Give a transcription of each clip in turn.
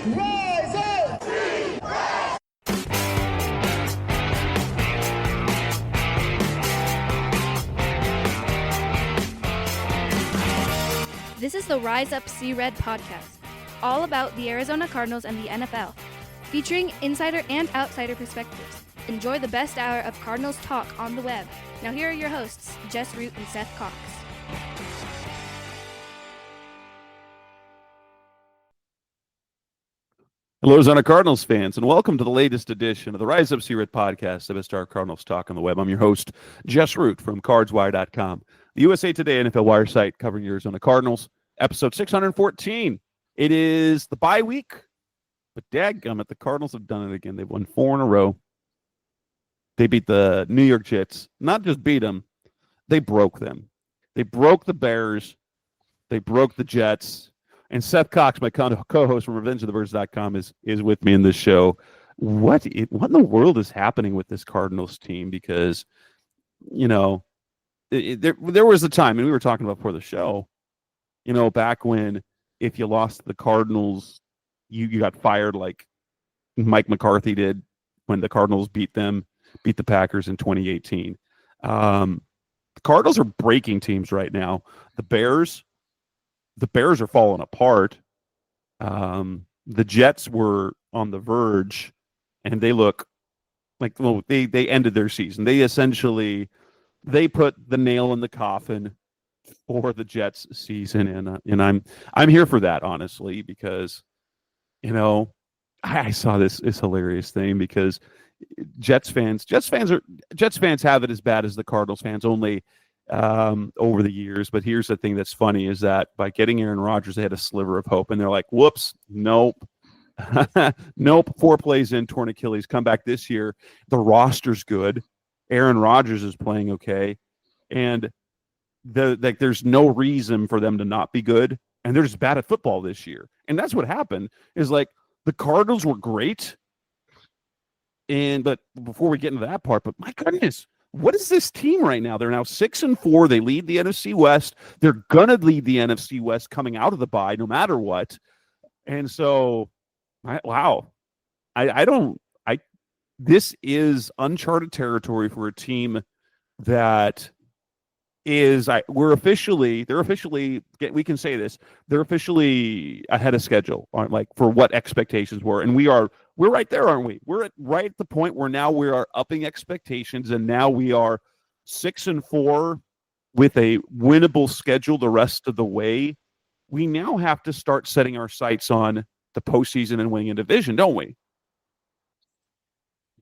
Rise up! This is the Rise Up See Red podcast, all about the Arizona Cardinals and the NFL, featuring insider and outsider perspectives. Enjoy the best hour of Cardinals talk on the web. Now here are your hosts, Jess Root and Seth Cox. Hello, Arizona Cardinals fans, and welcome to the latest edition of the Rise Up See Red podcast, the best hour of Cardinals talk on the web. I'm your host, Jess Root from CardsWire.com, the USA Today NFL Wire site covering the Arizona Cardinals, episode 614. It is the bye week, but dadgummit, the Cardinals have done it again. They've won 4 in a row. They beat the New York Jets. Not just beat them, they broke them. They broke the Bears. They broke the Jets. And Seth Cox, my co-host from RevengeOfTheBirds.com, is with me in this show. What in the world is happening with this Cardinals team? Because, you know, there was a time, and we were talking about before the show, you know, back when if you lost to the Cardinals, you got fired like Mike McCarthy did when the Cardinals beat the Packers in 2018. The Cardinals are breaking teams right now. The Bears are falling apart. The Jets were on the verge, and they look like, well, they ended their season. They put the nail in the coffin for the Jets season, and I'm here for that, honestly, because, you know, I saw this hilarious thing because Jets fans have it as bad as the Cardinals fans, only over the years. But here's the thing that's funny is that by getting Aaron Rodgers, they had a sliver of hope, and they're like, whoops, nope. Nope. 4 plays in, torn Achilles. Come back this year. The roster's good. Aaron Rodgers is playing okay. And there's no reason for them to not be good. And they're just bad at football this year. And that's what happened is like the Cardinals were great. But before we get into that part, but my goodness, what is this team right now? They're now 6-4. They lead the NFC West. They're going to lead the NFC West coming out of the bye no matter what. And so, this is uncharted territory for a team that is, we can say this, they're officially ahead of schedule on like for what expectations were. And we're right there, aren't we? We're right at the point where now we are upping expectations, and now we are 6-4 with a winnable schedule the rest of the way. We now have to start setting our sights on the postseason and winning a division, don't we?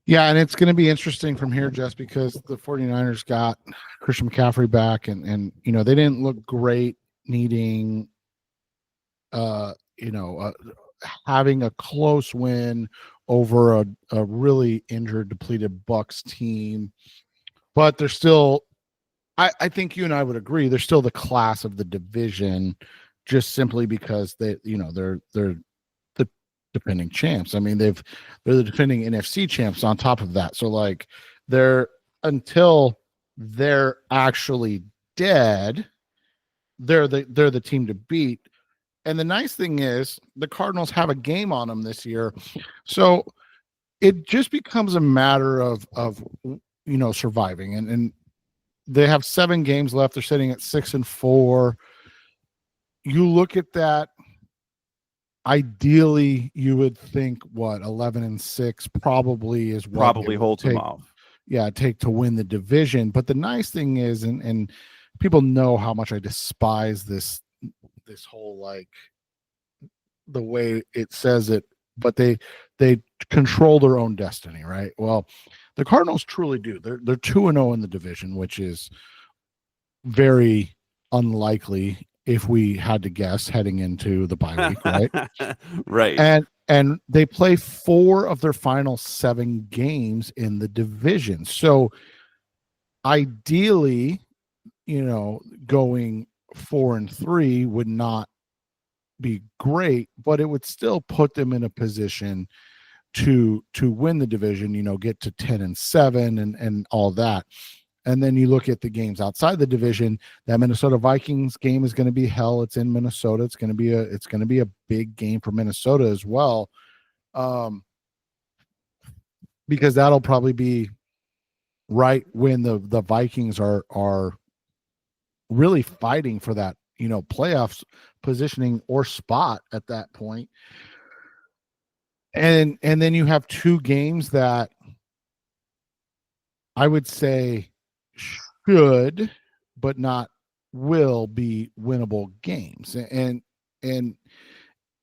Yeah, and it's going to be interesting from here, just because the 49ers got Christian McCaffrey back, and you know, they didn't look great needing having a close win over a really injured, depleted Bucks team. But they're still, I think you and I would agree, they're still the class of the division, just simply because they're the defending champs. I mean, they're the defending NFC champs on top of that. So like until they're actually dead, they're the team to beat. And the nice thing is the Cardinals have a game on them this year. So it just becomes a matter of surviving. And they have 7 games left. They're sitting at 6-4. You look at that, ideally you would think 11-6 probably is what probably holds them off. Yeah, take to win the division. But the nice thing is, and people know how much I despise this whole, like, the way it says it, but they control their own destiny, right? Well, the Cardinals truly do. They're 2-0 in the division, which is very unlikely if we had to guess heading into the bye week, right? Right. And they play 4 of their final 7 games in the division. So ideally, going 4-3 would not be great, but it would still put them in a position to win the division, get to 10-7 and all that. And then you look at the games outside the division. That Minnesota Vikings game is going to be hell. It's in Minnesota. It's going to be a big game for Minnesota as well, because that'll probably be right when the Vikings are really fighting for that, playoffs positioning or spot at that point. And then you have two games that I would say should, but not will be winnable games. And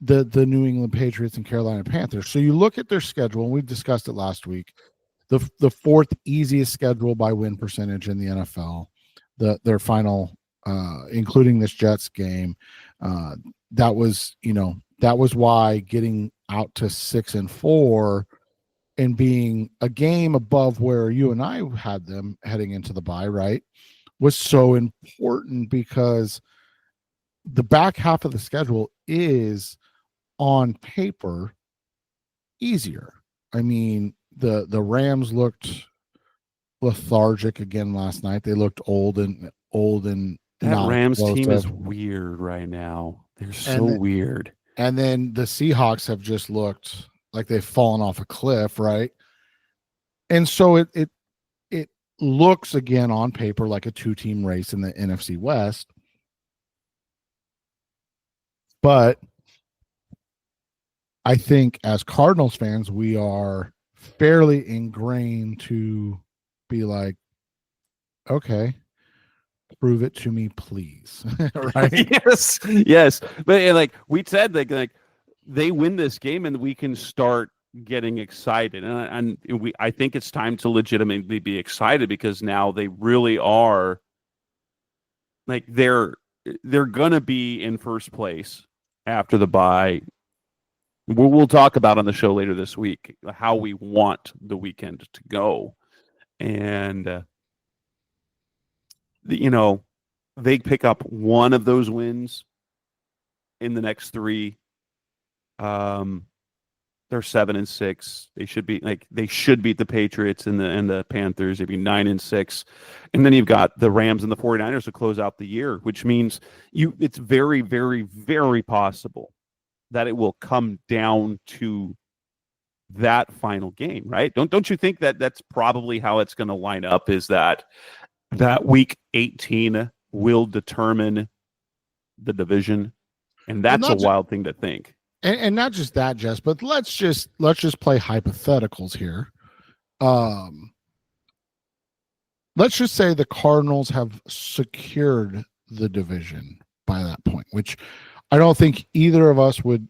the New England Patriots and Carolina Panthers. So you look at their schedule, and we discussed it last week. The fourth easiest schedule by win percentage in the NFL. Their final, including this Jets game, that was why getting out to 6-4 and being a game above where you and I had them heading into the bye, right, was so important, because the back half of the schedule is on paper easier. I mean, the Rams looked lethargic again last night. They looked old and that Rams explosive. team is weird right now. They're so weird. And then the Seahawks have just looked like they've fallen off a cliff, right? And so it looks again on paper like a two-team race in the NFC West. But I think as Cardinals fans, we are fairly ingrained to be like, okay, prove it to me, please. Right? Yes. But like we said, like they win this game and we can start getting excited. And I think it's time to legitimately be excited, because now they really are, like, they're gonna be in first place after the bye. We'll talk about on the show later this week how we want the weekend to go. And they pick up one of those wins in the next three. They're 7-6. They should beat the Patriots and the Panthers. They'd be 9-6, and then you've got the Rams and the 49ers to close out the year, which means it's very, very, very possible that it will come down to that final game, right? Don't you think that that's probably how it's going to line up? Is that week 18 will determine the division, and that's a wild thing to think. And not just that, Jess, but let's just play hypotheticals here. Let's just say the Cardinals have secured the division by that point, which I don't think either of us would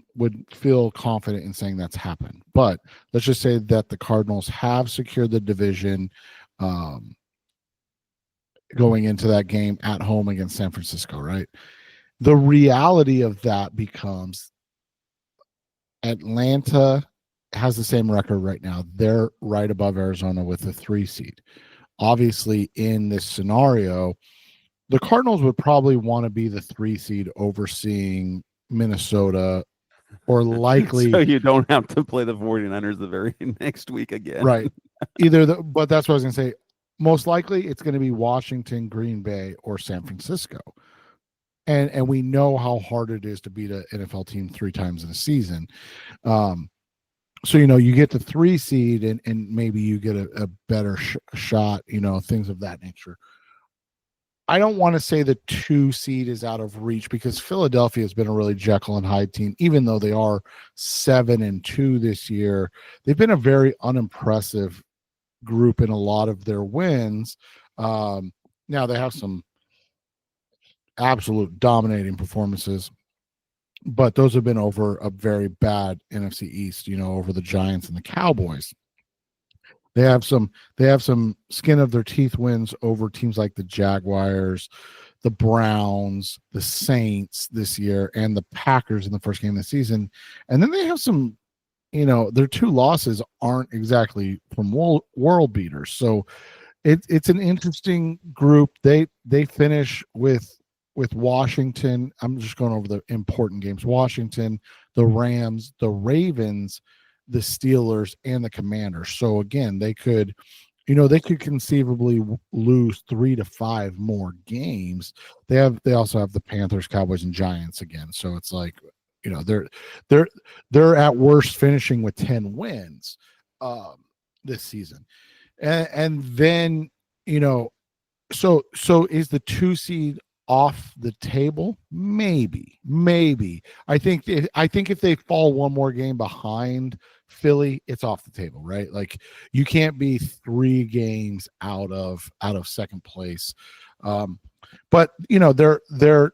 feel confident in saying that's happened. But let's just say that the Cardinals have secured the division going into that game at home against San Francisco, right? The reality of that becomes Atlanta has the same record right now. They're right above Arizona with a 3 seed. Obviously, in this scenario, the Cardinals would probably want to be the 3 seed overseeing Minnesota, or likely. So you don't have to play the 49ers the very next week again. Right. But that's what I was going to say. Most likely it's going to be Washington, Green Bay, or San Francisco. And we know how hard it is to beat an NFL team 3 times in a season. So, you get the 3 seed and maybe you get a better shot, things of that nature. I don't want to say the 2 seed is out of reach, because Philadelphia has been a really Jekyll and Hyde team. Even though they are 7-2 this year, they've been a very unimpressive group in a lot of their wins. Now they have some absolute dominating performances, but those have been over a very bad NFC East, over the Giants and the Cowboys. They have some skin of their teeth wins over teams like the Jaguars, the Browns, the Saints this year, and the Packers in the first game of the season. And then they have some, their 2 losses aren't exactly from world beaters. So it's an interesting group. They finish with Washington. I'm just going over the important games. Washington, the Rams, the Ravens, the Steelers, and the Commanders. So again, they could, they could conceivably lose 3 to 5 more games. They also have the Panthers, Cowboys, and Giants again. So it's like, they're at worst finishing with 10 wins this season. And then, so is the 2 seed off the table? Maybe. I think if they fall one more game behind Philly, it's off the table, right? Like, you can't be 3 games out of second place. But their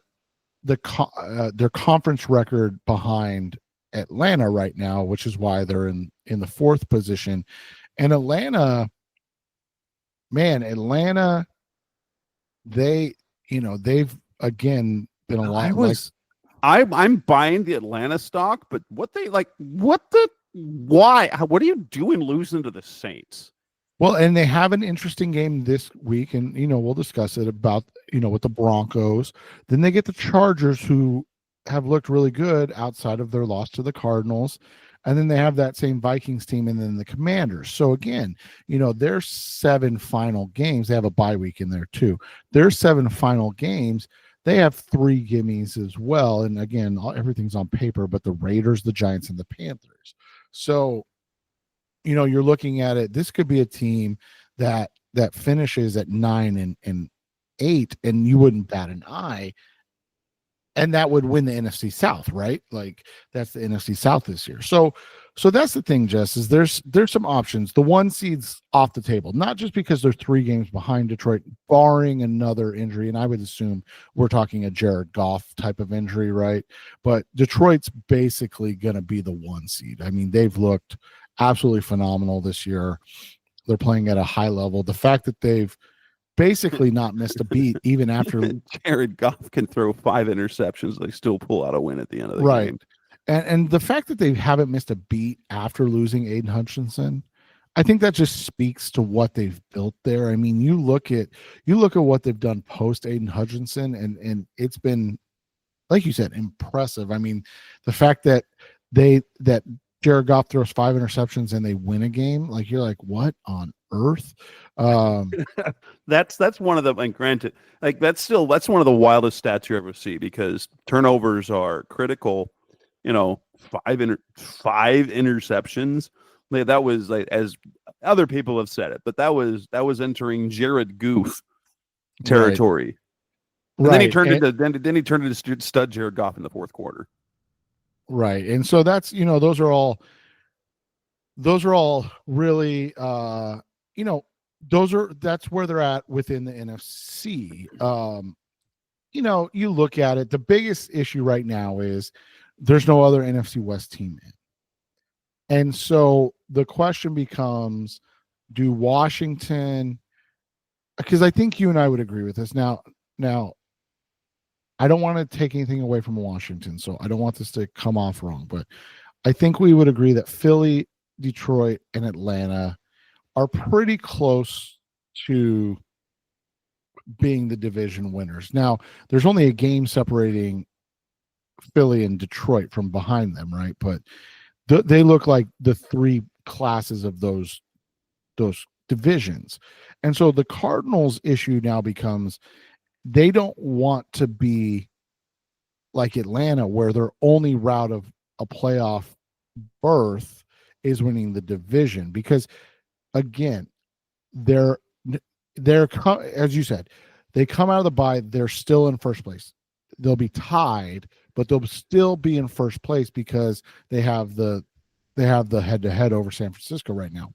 conference record behind Atlanta right now, which is why they're in the 4th position. And Atlanta, they've again been a lot I'm buying the Atlanta stock, but what are you doing losing to the Saints? Well, and they have an interesting game this week, and we'll discuss it about with the Broncos. Then they get the Chargers, who have looked really good outside of their loss to the Cardinals. And then they have that same Vikings team, and then the Commanders. So again, their 7 final games, they have a bye week in there too. Their 7 final games, they have 3 gimmies as well. And again, everything's on paper, but the Raiders, the Giants, and the Panthers. So, you're looking at it. This could be a team that finishes at 9 and 8, and you wouldn't bat an eye. And that would win the NFC South, right? Like, that's the NFC South this year. So that's the thing, Jess, is there's some options. The 1 seed's off the table, not just because they're 3 games behind Detroit, barring another injury. And I would assume we're talking a Jared Goff type of injury, right? But Detroit's basically going to be the 1 seed. I mean, they've looked absolutely phenomenal this year. They're playing at a high level. The fact that they've basically not missed a beat even after Jared Goff can throw 5 interceptions, they still pull out a win at the end of the game. And the fact that they haven't missed a beat after losing Aiden Hutchinson, I think that just speaks to what they've built there. I mean, you look at what they've done post Aiden Hutchinson, and it's been, like you said, impressive. I mean, the fact that Jared Goff throws 5 interceptions and they win a game, like, you're like, what on earth? That's one of the, and granted, like, that's one of the wildest stats you ever see, because turnovers are critical. 5 interceptions. That was, like, as other people have said it, but that was entering Jared Goof territory. Right. And then he turned into stud Jared Goff in the 4th quarter. Right. And so that's, those are all really, that's where they're at within the NFC. You look at it, the biggest issue right now is there's no other NFC West team in. And so the question becomes, do Washington, because I think you and I would agree with this. Now, I don't want to take anything away from Washington, so I don't want this to come off wrong, but I think we would agree that Philly, Detroit, and Atlanta are pretty close to being the division winners. Now, there's only a game separating Philly and Detroit from behind them, right? But they look like the 3 classes of those divisions. And so the Cardinals' issue now becomes, they don't want to be like Atlanta, where their only route of a playoff berth is winning the division, because again, they're as you said, they come out of the bye, they're still in first place. They'll be tied, but they'll still be in first place because they have the head-to-head over San Francisco right now.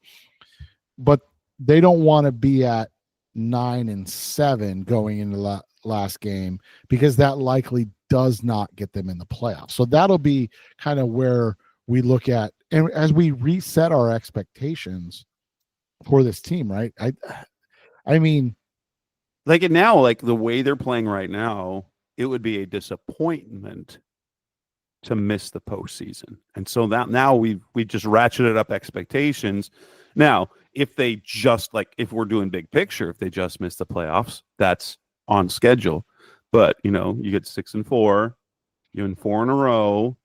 But they don't want to be at 9-7 going into the last game, because that likely does not get them in the playoffs. So that'll be kind of where we look at, and as we reset our expectations for this team, right? I mean, like, it now, like, the way they're playing right now, it would be a disappointment to miss the postseason. And so that now we just ratcheted up expectations. Now, if they just, like, if we're doing big picture, if they just miss the playoffs, that's on schedule. But, you get 6-4, you're in 4 in a row,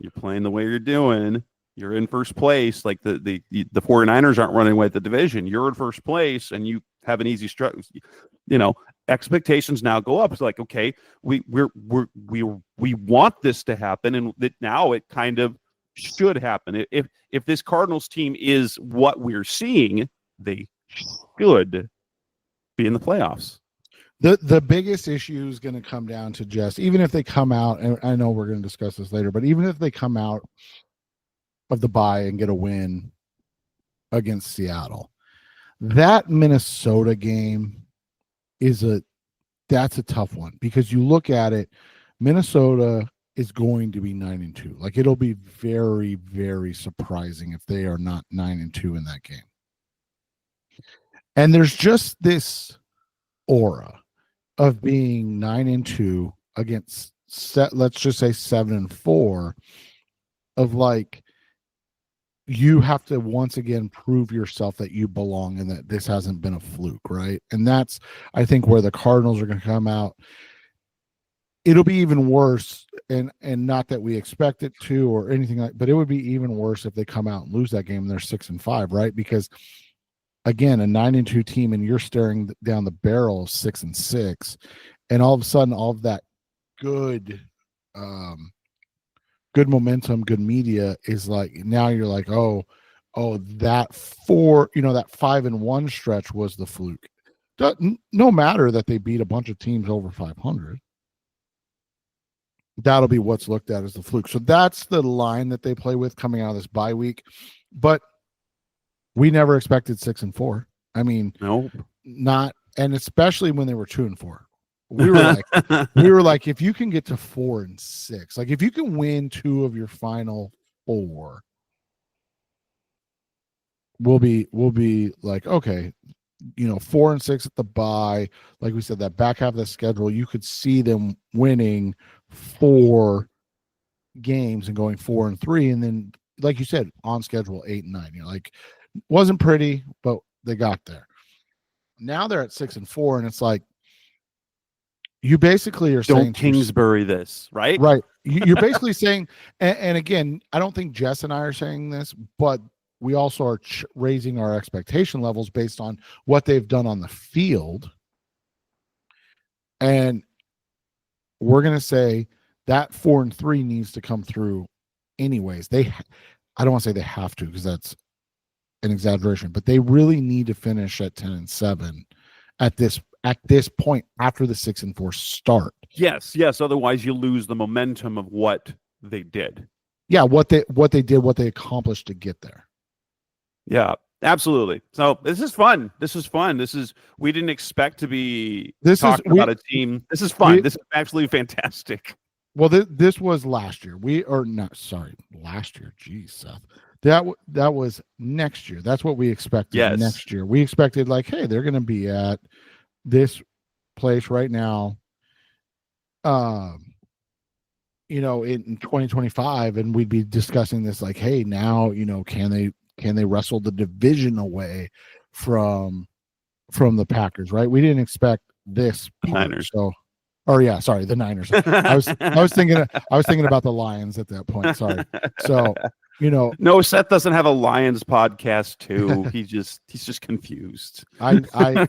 you're playing the way you're doing. You're in first place. Like the 49ers aren't running away with the division. You're in first place, and you have an easy stretch. Expectations now go up. It's like, okay, we want this to happen, and that now it kind of should happen. If this Cardinals team is what we're seeing, they should be in the playoffs. The biggest issue is going to come down to just, even if they come out, and I know we're going to discuss this later, but even if they come out of the bye and get a win against Seattle, that Minnesota game that's a tough one, because you look at it, Minnesota is going to be 9-2. Like, it'll be very, very surprising if they are not 9-2 in that game. And there's just this aura of being 9-2 against let's just say 7-4, of like, you have to once again prove yourself that you belong and that this hasn't been a fluke, right? And that's, I think, where the Cardinals are going to come out. It'll be even worse, and not that we expect it to or anything like, but it would be even worse if they come out and lose that game and they're 6-5, right? Because again, a 9-2 team, and you're staring down the barrel of 6-6, and all of a sudden, all of that good momentum, good media is like, now you're like, oh, that 5-1 stretch was the fluke. No matter that they beat a bunch of teams over 500, that'll be what's looked at as the fluke. So that's the line that they play with coming out of this bye week. But we never expected 6-4. I mean, nope. Not, and especially when they were 2-4. We were like, if you can get to 4-6, like if you can win 2 of your final 4, we'll be like, okay, 4-6 at the bye. Like we said, that back half of the schedule, you could see them winning 4 games and going 4-3, and then, like you said, on schedule 8-9. You're like, wasn't pretty, but they got there. Now they're at 6-4, and it's like, you basically are saying, don't Kingsbury this, right? Right. You're basically saying, and again, I don't think Jess and I are saying this, but we also are raising our expectation levels based on what they've done on the field. And we're going to say that 4-3 needs to come through anyways. I don't want to say they have to, because that's an exaggeration, but they really need to finish at 10-7 at this point after the 6-4 start. Yes. Otherwise, you lose the momentum of what they did. Yeah, what they did, what they accomplished to get there. Yeah, absolutely. So this is fun. We didn't expect to be talking about a team. This is fun. This is actually fantastic. Well, this was last year. Last year. Geez, Seth. That was next year. That's what we expected. Yes. Next year. We expected, like, hey, they're going to be at this place right now, in 2025, and we'd be discussing this, like, hey, now, can they wrestle the division away from the Packers, right? We didn't expect this part, Niners. the Niners. I was thinking about the Lions at that point. Sorry. So, no, Seth doesn't have a Lions podcast too. he's just confused. I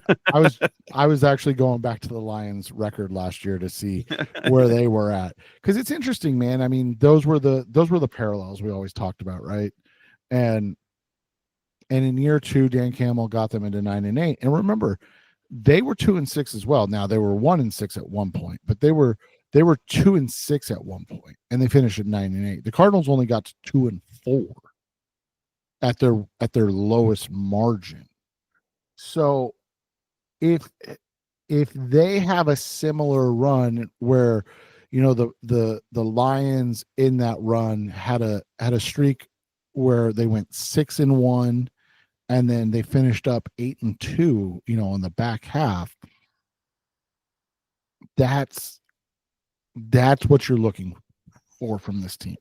was actually going back to the Lions record last year to see where they were at, because it's interesting, man. I mean, those were the parallels we always talked about, right? And in year 2, Dan Campbell got them into 9-8, and remember, they were 2-6 as well. Now they were 1-6 at one point, but they were 2-6 at one point, and they finished at 9-8. The Cardinals only got to 2-4 at their lowest margin. So if they have a similar run where, the Lions in that run had a streak where they went 6-1, and then they finished up 8-2, on the back half, that's what you're looking for from this team.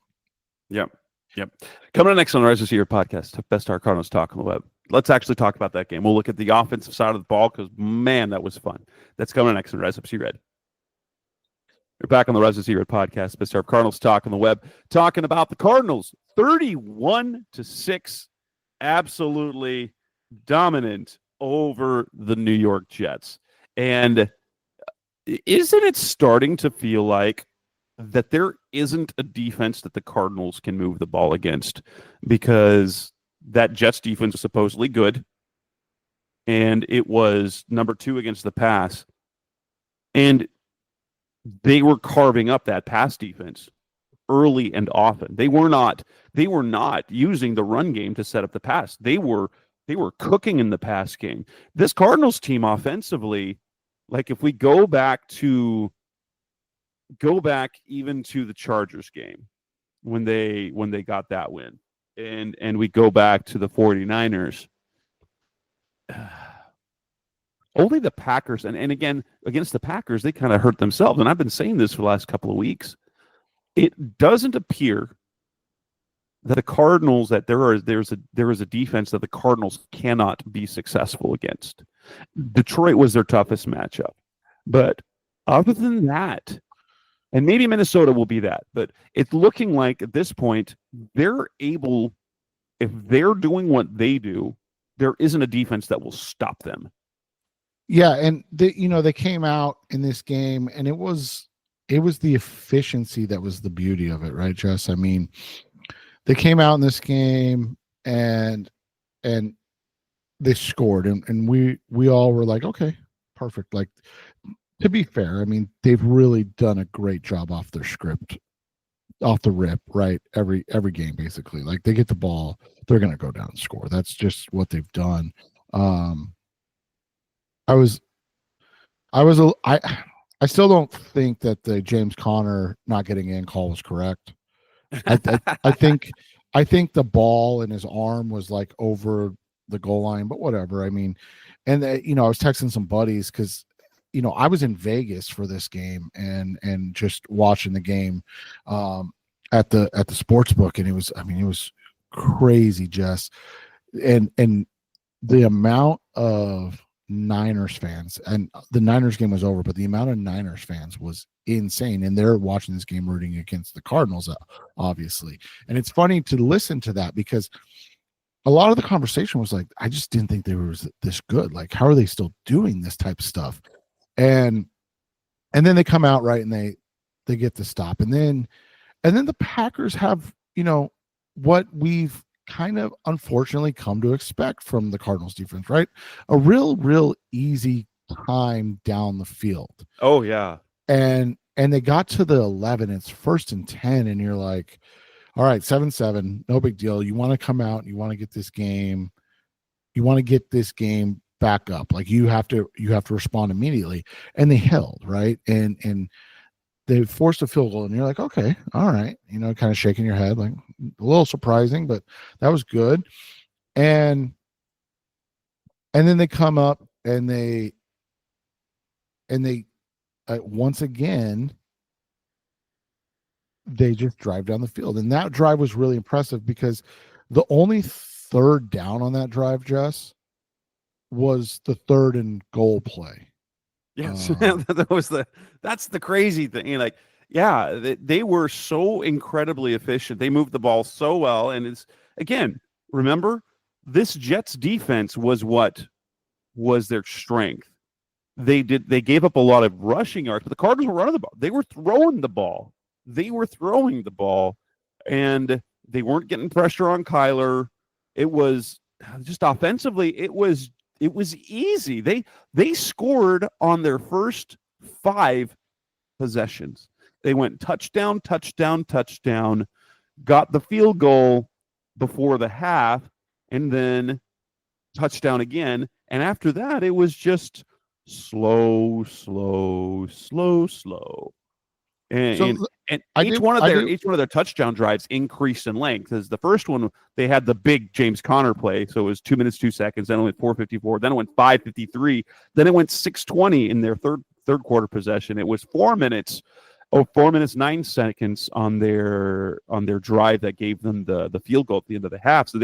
Yep. Coming up next on the Rise of Your podcast, Best Our Cardinals Talk on the Web. Let's actually talk about that game. We'll look at the offensive side of the ball, because, man, that was fun. That's coming next on Rise Up, See Red. We're back on the Rise of Zero podcast, Mr. Cardinals Talk on the Web, talking about the Cardinals 31-6, absolutely dominant over the New York Jets. And isn't it starting to feel like that there isn't a defense that the Cardinals can move the ball against? Because that Jets defense was supposedly good, and it was number 2 against the pass. And they were carving up that pass defense early and often. They were not using the run game to set up the pass. They were cooking in the pass game. This Cardinals team offensively, like if we go back even to the Chargers game when they got that win, and we go back to the 49ers, only the Packers, and again, against the Packers, they kind of hurt themselves. And I've been saying this for the last couple of weeks. It doesn't appear that the Cardinals, that there is a defense that the Cardinals cannot be successful against. Detroit was their toughest matchup. But other than that, and maybe Minnesota will be that, but it's looking like at this point, they're able, if they're doing what they do, there isn't a defense that will stop them. Yeah, and they came out in this game, and it was the efficiency that was the beauty of it, right, Jess? I mean, they came out in this game and they scored, and we all were like, okay, perfect. Like, to be fair, I mean, they've really done a great job off their script, off the rip, right? Every game, basically. Like, they get the ball, they're going to go down and score. That's just what they've done. I still don't think that the James Conner not getting in call was correct. I think the ball in his arm was like over the goal line, but whatever. I mean, and I was texting some buddies because I was in Vegas for this game and just watching the game at the sports book, and it was crazy, Jess, and the amount of Niners fans, and the Niners game was over, but the amount of Niners fans was insane, and they're watching this game rooting against the Cardinals, obviously. And it's funny to listen to that because a lot of the conversation was like, I just didn't think they were this good. Like, how are they still doing this type of stuff? And then they come out right and they get the stop, and then the Packers have what we've kind of unfortunately come to expect from the Cardinals defense, right? A real easy time down the field. Oh yeah. And they got to the 11, it's 1st and 10, and you're like, all right, 7-7, no big deal. You want to come out and you want to get this game back up. Like, you have to respond immediately. And they held, right? And they forced a field goal, and you're like, okay, all right, kind of shaking your head, like a little surprising, but that was good. And then they come up and they once again, they just drive down the field. And that drive was really impressive because the only 3rd down on that drive, Jess, was the 3rd and goal play. Yes, that's the crazy thing. Like, yeah, they were so incredibly efficient. They moved the ball so well, and it's, again, remember, this Jets defense was their strength. They gave up a lot of rushing yards, but the Cardinals were running the ball. They were throwing the ball. And they weren't getting pressure on Kyler. It was just offensively, it was easy. They scored on their first 5 possessions. They went touchdown, touchdown, touchdown, got the field goal before the half, and then touchdown again. And after that, it was just slow. And each one of their touchdown drives increased in length. As the first one, they had the big James Conner play, so it was 2 minutes 2 seconds. Then it went 4:54. Then it went 5:53. Then it went 6:20 in their third quarter possession. It was 4 minutes 9 seconds on their drive that gave them the field goal at the end of the half. So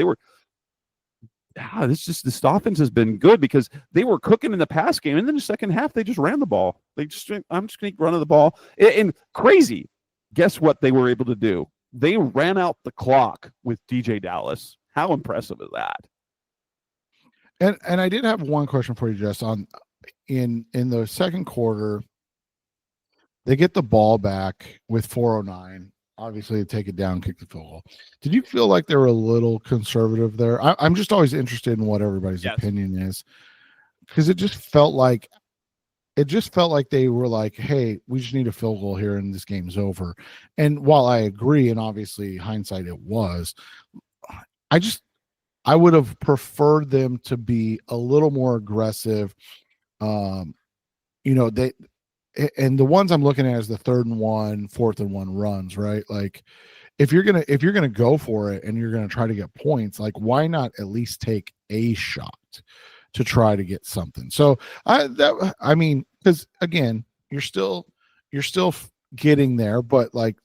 this offense has been good because they were cooking in the pass game, and then the second half they just ran the ball. I'm just going to run the ball. And crazy, guess what they were able to do? They ran out the clock with DJ Dallas. How impressive is that? And I did have one question for you, Jess. In the second quarter, they get the ball back with 4:09. Obviously, they take it down, kick the field goal. Did you feel like they were a little conservative there? I'm just always interested in what everybody's opinion is, because it just felt like they were like, "Hey, we just need a field goal here, and this game's over." And while I agree, and obviously hindsight, it was, I would have preferred them to be a little more aggressive. They. And the ones I'm looking at is the 3rd and 1, 4th and 1 runs, right? Like if you're gonna go for it and you're gonna try to get points, like why not at least take a shot to try to get something? So because again, you're still getting there, but like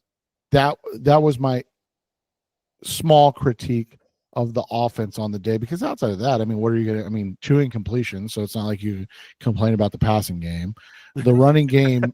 that was my small critique of the offense on the day, because outside of that, what are you going to, 2 incompletions. So it's not like you complain about the passing game. The running game,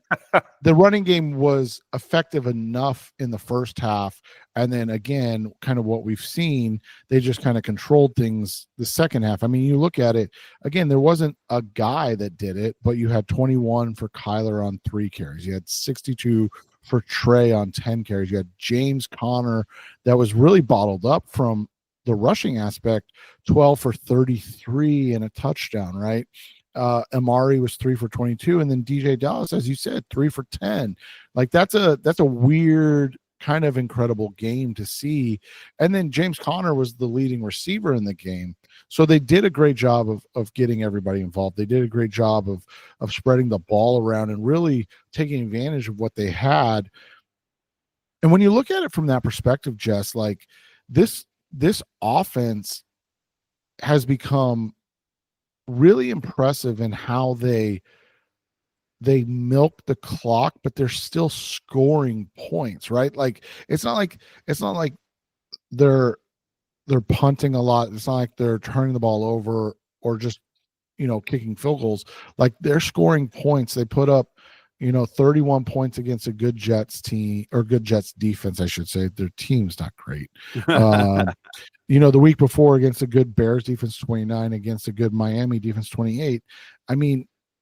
was effective enough in the first half. And then again, kind of what we've seen, they just kind of controlled things the second half. You look at it again, there wasn't a guy that did it, but you had 21 for Kyler on 3 carries. You had 62 for Trey on 10 carries. You had James Conner that was really bottled up from the rushing aspect, 12 for 33 and a touchdown, right? Amari was 3 for 22, and then DJ Dallas, as you said, 3 for 10. Like that's a weird kind of incredible game to see. And then James Conner was the leading receiver in the game. So they did a great job of getting everybody involved. They did a great job of spreading the ball around and really taking advantage of what they had. And when you look at it from that perspective, Jess, like this offense has become really impressive in how they milk the clock, but they're still scoring points, right? Like it's not like they're punting a lot. It's not like they're turning the ball over or just kicking field goals. Like they're scoring points. They put up 31 points against a good Jets team, or good Jets defense, I should say. Their team's not great. The week before against a good Bears defense, 29, against a good Miami defense, 28.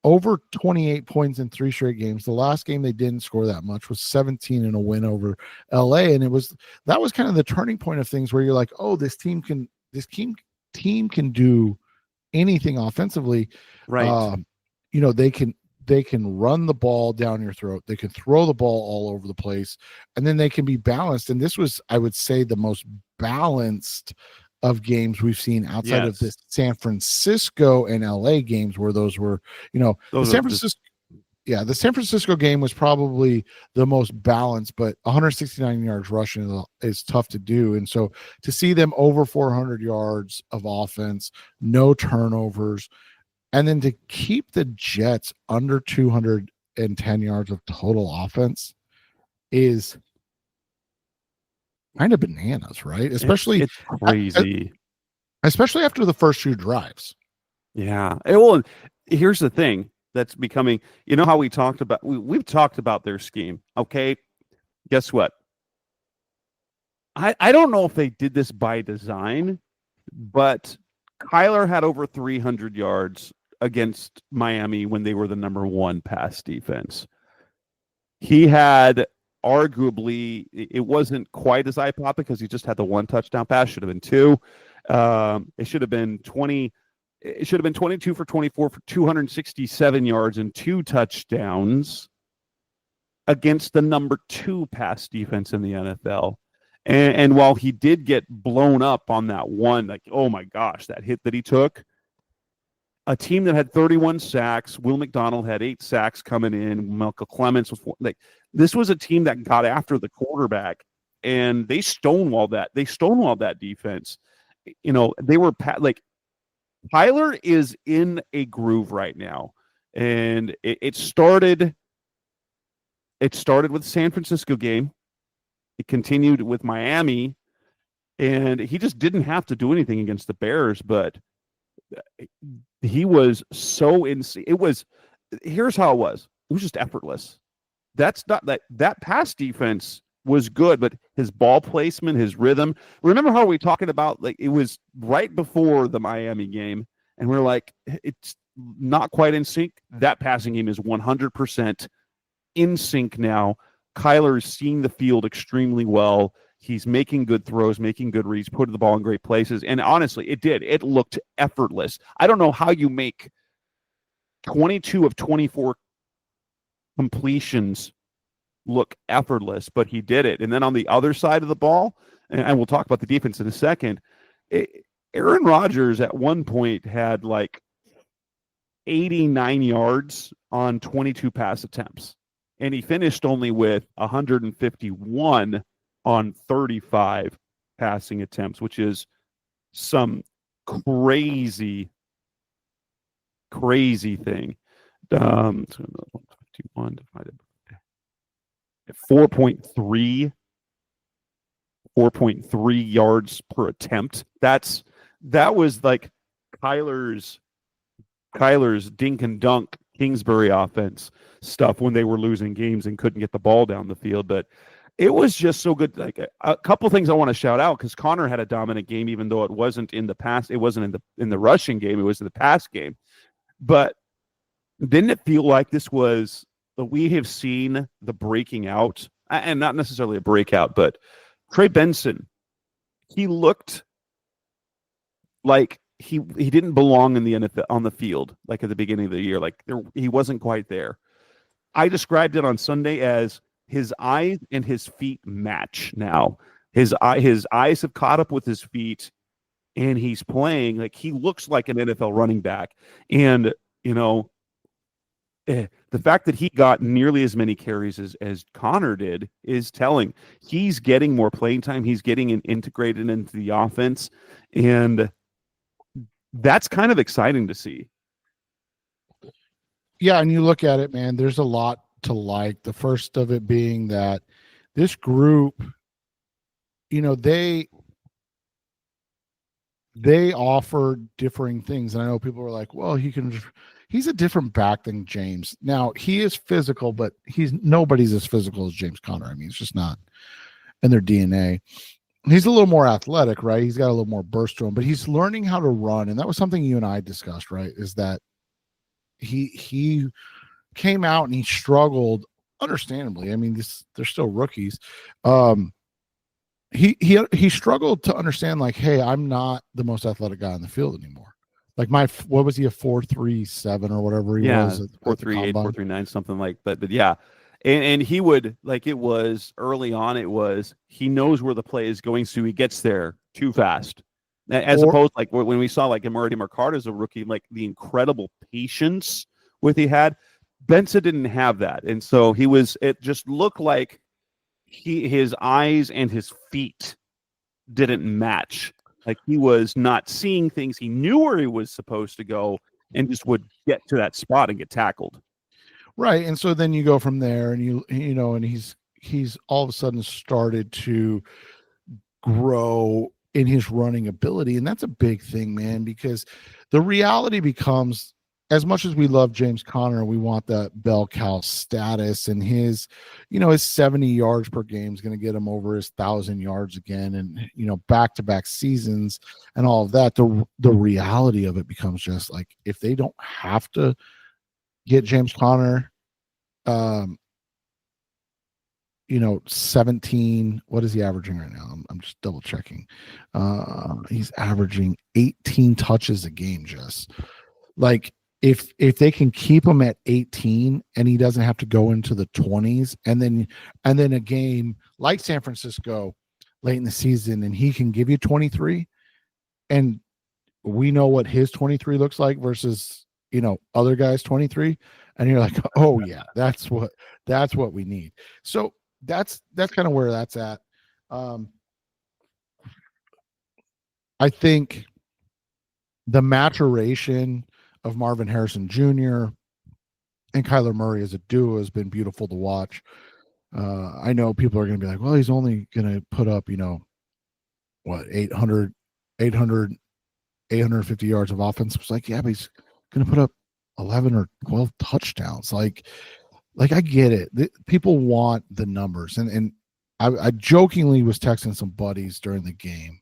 Over 28 points in 3 straight games. The last game they didn't score that much was 17 in a win over LA. And that was kind of the turning point of things where you're like, oh, this team can do anything offensively. Right. They can run the ball down your throat. They can throw the ball all over the place, and then they can be balanced. And this was, I would say, the most balanced of games we've seen outside of the San Francisco and LA games, where those were, the San Francisco game was probably the most balanced, but 169 yards rushing is tough to do. And so to see them over 400 yards of offense, no turnovers, and then to keep the Jets under 210 yards of total offense is kind of bananas, right? Especially it's crazy. Especially after the first 2 drives. Yeah. Well, here's the thing that's becoming, how we've talked about their scheme. Okay. Guess what? I don't know if they did this by design, but Kyler had over 300 yards against Miami when they were the number 1 pass defense. He had arguably, it wasn't quite as eye-popping because he just had the 1 touchdown pass. Should have been 2. It should have been 20. It should have been 22 for 24 for 267 yards and 2 touchdowns against the number 2 pass defense in the NFL. And while he did get blown up on that one, like, oh my gosh, that hit that he took, a team that had 31 sacks, Will McDonald had 8 sacks coming in, Malcolm Clements was 4, this was a team that got after the quarterback, and they stonewalled that. They stonewalled that defense. They were Tyler is in a groove right now, and it started with the San Francisco game. It continued with Miami, And he just didn't have to do anything against the Bears, but he was so insane. Here's how it was. It was just effortless. That's not that pass defense was good, but his ball placement, his rhythm. Remember how we were talking about, like, it was right before the Miami game, and we're like, it's not quite in sync. That passing game is 100% in sync now. Kyler is seeing the field extremely well. He's making good throws, making good reads, putting the ball in great places. And honestly, it did. It looked effortless. I don't know how you make 22 of 24 completions look effortless, but he did it. And then on the other side of the ball, and we'll talk about the defense in a second, Aaron Rodgers at one point had like 89 yards on 22 pass attempts. And he finished only with 151 on 35 passing attempts, which is some crazy thing. 151 divided by 4.3 yards per attempt. That was like Kyler's dink and dunk Kingsbury offense stuff when they were losing games and couldn't get the ball down the field. But it was just so good. Like, a couple things I want to shout out, because Connor had a dominant game, even though it wasn't in the pass. It wasn't in the rushing game. It was in the pass game. But didn't it feel like this was, we have seen the breaking out, and not necessarily a breakout, but Trey Benson, he looked like he didn't belong in the NFL on the field, like at the beginning of the year. Like, he wasn't quite there. I described it on Sunday as his eyes and his feet match now. His eyes have caught up with his feet, and he's playing like he looks like an NFL running back. And, the fact that he got nearly as many carries as Connor did is telling. He's getting more playing time. He's getting integrated into the offense, and that's kind of exciting to see. Yeah, and you look at it, man, there's a lot to like. The first of it being that this group, they offer differing things. And I know people are like, well, he's a different back than James. Now, he is physical, but nobody's as physical as James Conner. I mean, it's just not in their DNA. He's a little more athletic, right? He's got a little more burst to him, but he's learning how to run. And that was something you and I discussed, right? Is that he came out and he struggled, understandably. I mean, they're still rookies. He struggled to understand, like, hey, I'm not the most athletic guy on the field anymore. Like, what was he, a 4.37 or whatever he was? 4.38, 4.39, something like that. But yeah. And he would, like, it was early on, he knows where the play is going, so he gets there too fast. As opposed, like, when we saw, like, Amari Mercado as a rookie, like, the incredible patience he had, Benson didn't have that. And so it just looked like his eyes and his feet didn't match. Like, he was not seeing things. He knew where he was supposed to go and just would get to that spot and get tackled. Right. And so then you go from there, and and he's all of a sudden started to grow in his running ability. And that's a big thing, man, because the reality becomes, as much as we love James Conner, we want that bell cow status, and his 70 yards per game is going to get him over his 1,000 yards again, and back-to-back seasons and all of that. The reality of it becomes just like, if they don't have to get James Conner, 17. What is he averaging right now? I'm just double checking. He's averaging 18 touches a game, just like. If they can keep him at 18 and he doesn't have to go into the 20s, and then a game like San Francisco late in the season, and he can give you 23, and we know what his 23 looks like versus other guys' 23, and you're like, oh yeah, that's what we need. So that's kind of where that's at. I think the maturation of Marvin Harrison Jr. and Kyler Murray as a duo has been beautiful to watch. I know people are going to be like, well, he's only going to put up, what 850 yards of offense. It was like, yeah, but he's going to put up 11 or 12 touchdowns. Like I get it. People want the numbers. And I jokingly was texting some buddies during the game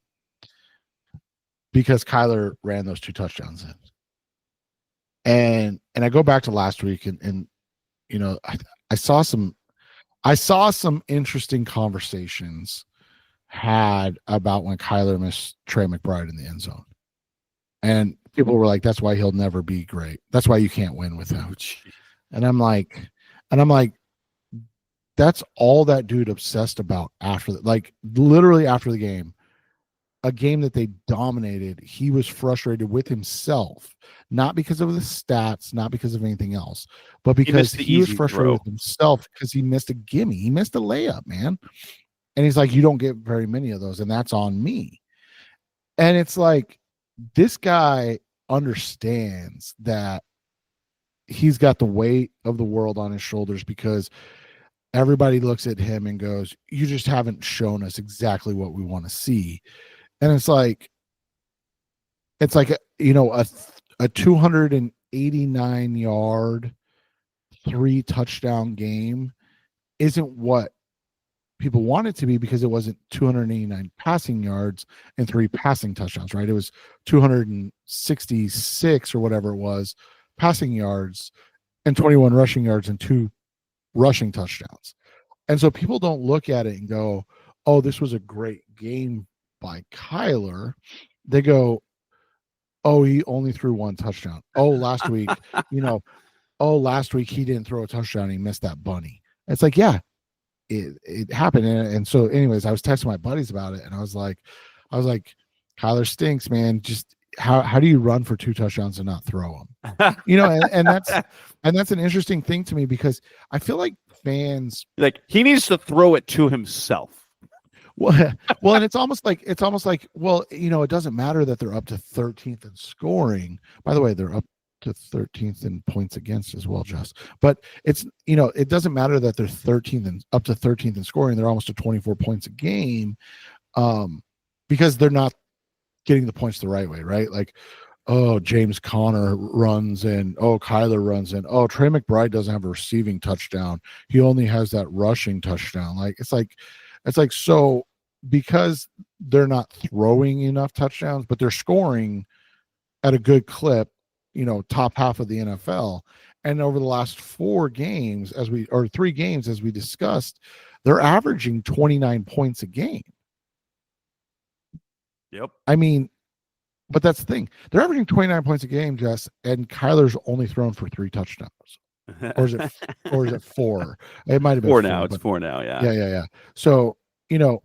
because Kyler ran those 2 touchdowns in. And I go back to last week and you know, I saw some interesting conversations had about when Kyler missed Trey McBride in the end zone. And people were like, that's why he'll never be great. That's why you can't win with him. And I'm like, that's all that dude obsessed about after literally after the game, a game that they dominated. He was frustrated with himself, not because of the stats, not because of anything else, but because he was frustrated with himself because he missed a gimme. He missed a layup, man. And he's like, you don't get very many of those, and that's on me. And it's like, this guy understands that he's got the weight of the world on his shoulders because everybody looks at him and goes, you just haven't shown us exactly what we want to see. And it's like a 289 yard, 3 touchdown game isn't what people want it to be because it wasn't 289 passing yards and 3 passing touchdowns, right? It was 266 or whatever it was passing yards and 21 rushing yards and 2 rushing touchdowns. And so people don't look at it and go, oh, this was a great game by Kyler. They go, oh, he only threw 1 touchdown. Oh, last week, last week he didn't throw a touchdown. He missed that bunny. It's like, yeah, it happened. And so anyways, I was texting my buddies about it and I was like, Kyler stinks, man. Just how do you run for 2 touchdowns and not throw them? And that's an interesting thing to me because I feel like fans he needs to throw it to himself. Well, and it's almost like, well, it doesn't matter that they're up to 13th in scoring. By the way, they're up to 13th in points against as well, Jess. But it's, it doesn't matter that they're 13th and up to 13th in scoring. They're almost to 24 points a game, because they're not getting the points the right way, right? Like, oh, James Conner runs in. Oh, Kyler runs in. Oh, Trey McBride doesn't have a receiving touchdown. He only has that rushing touchdown. It's like so because they're not throwing enough touchdowns, but they're scoring at a good clip, top half of the NFL. And over the last 3 games, as we discussed, they're averaging 29 points a game. Yep. I mean, but that's the thing. They're averaging 29 points a game, Jess, and Kyler's only thrown for 3 touchdowns. Or is it 4? It might have been 4 now. It's 4 now. Yeah. Yeah. So, no,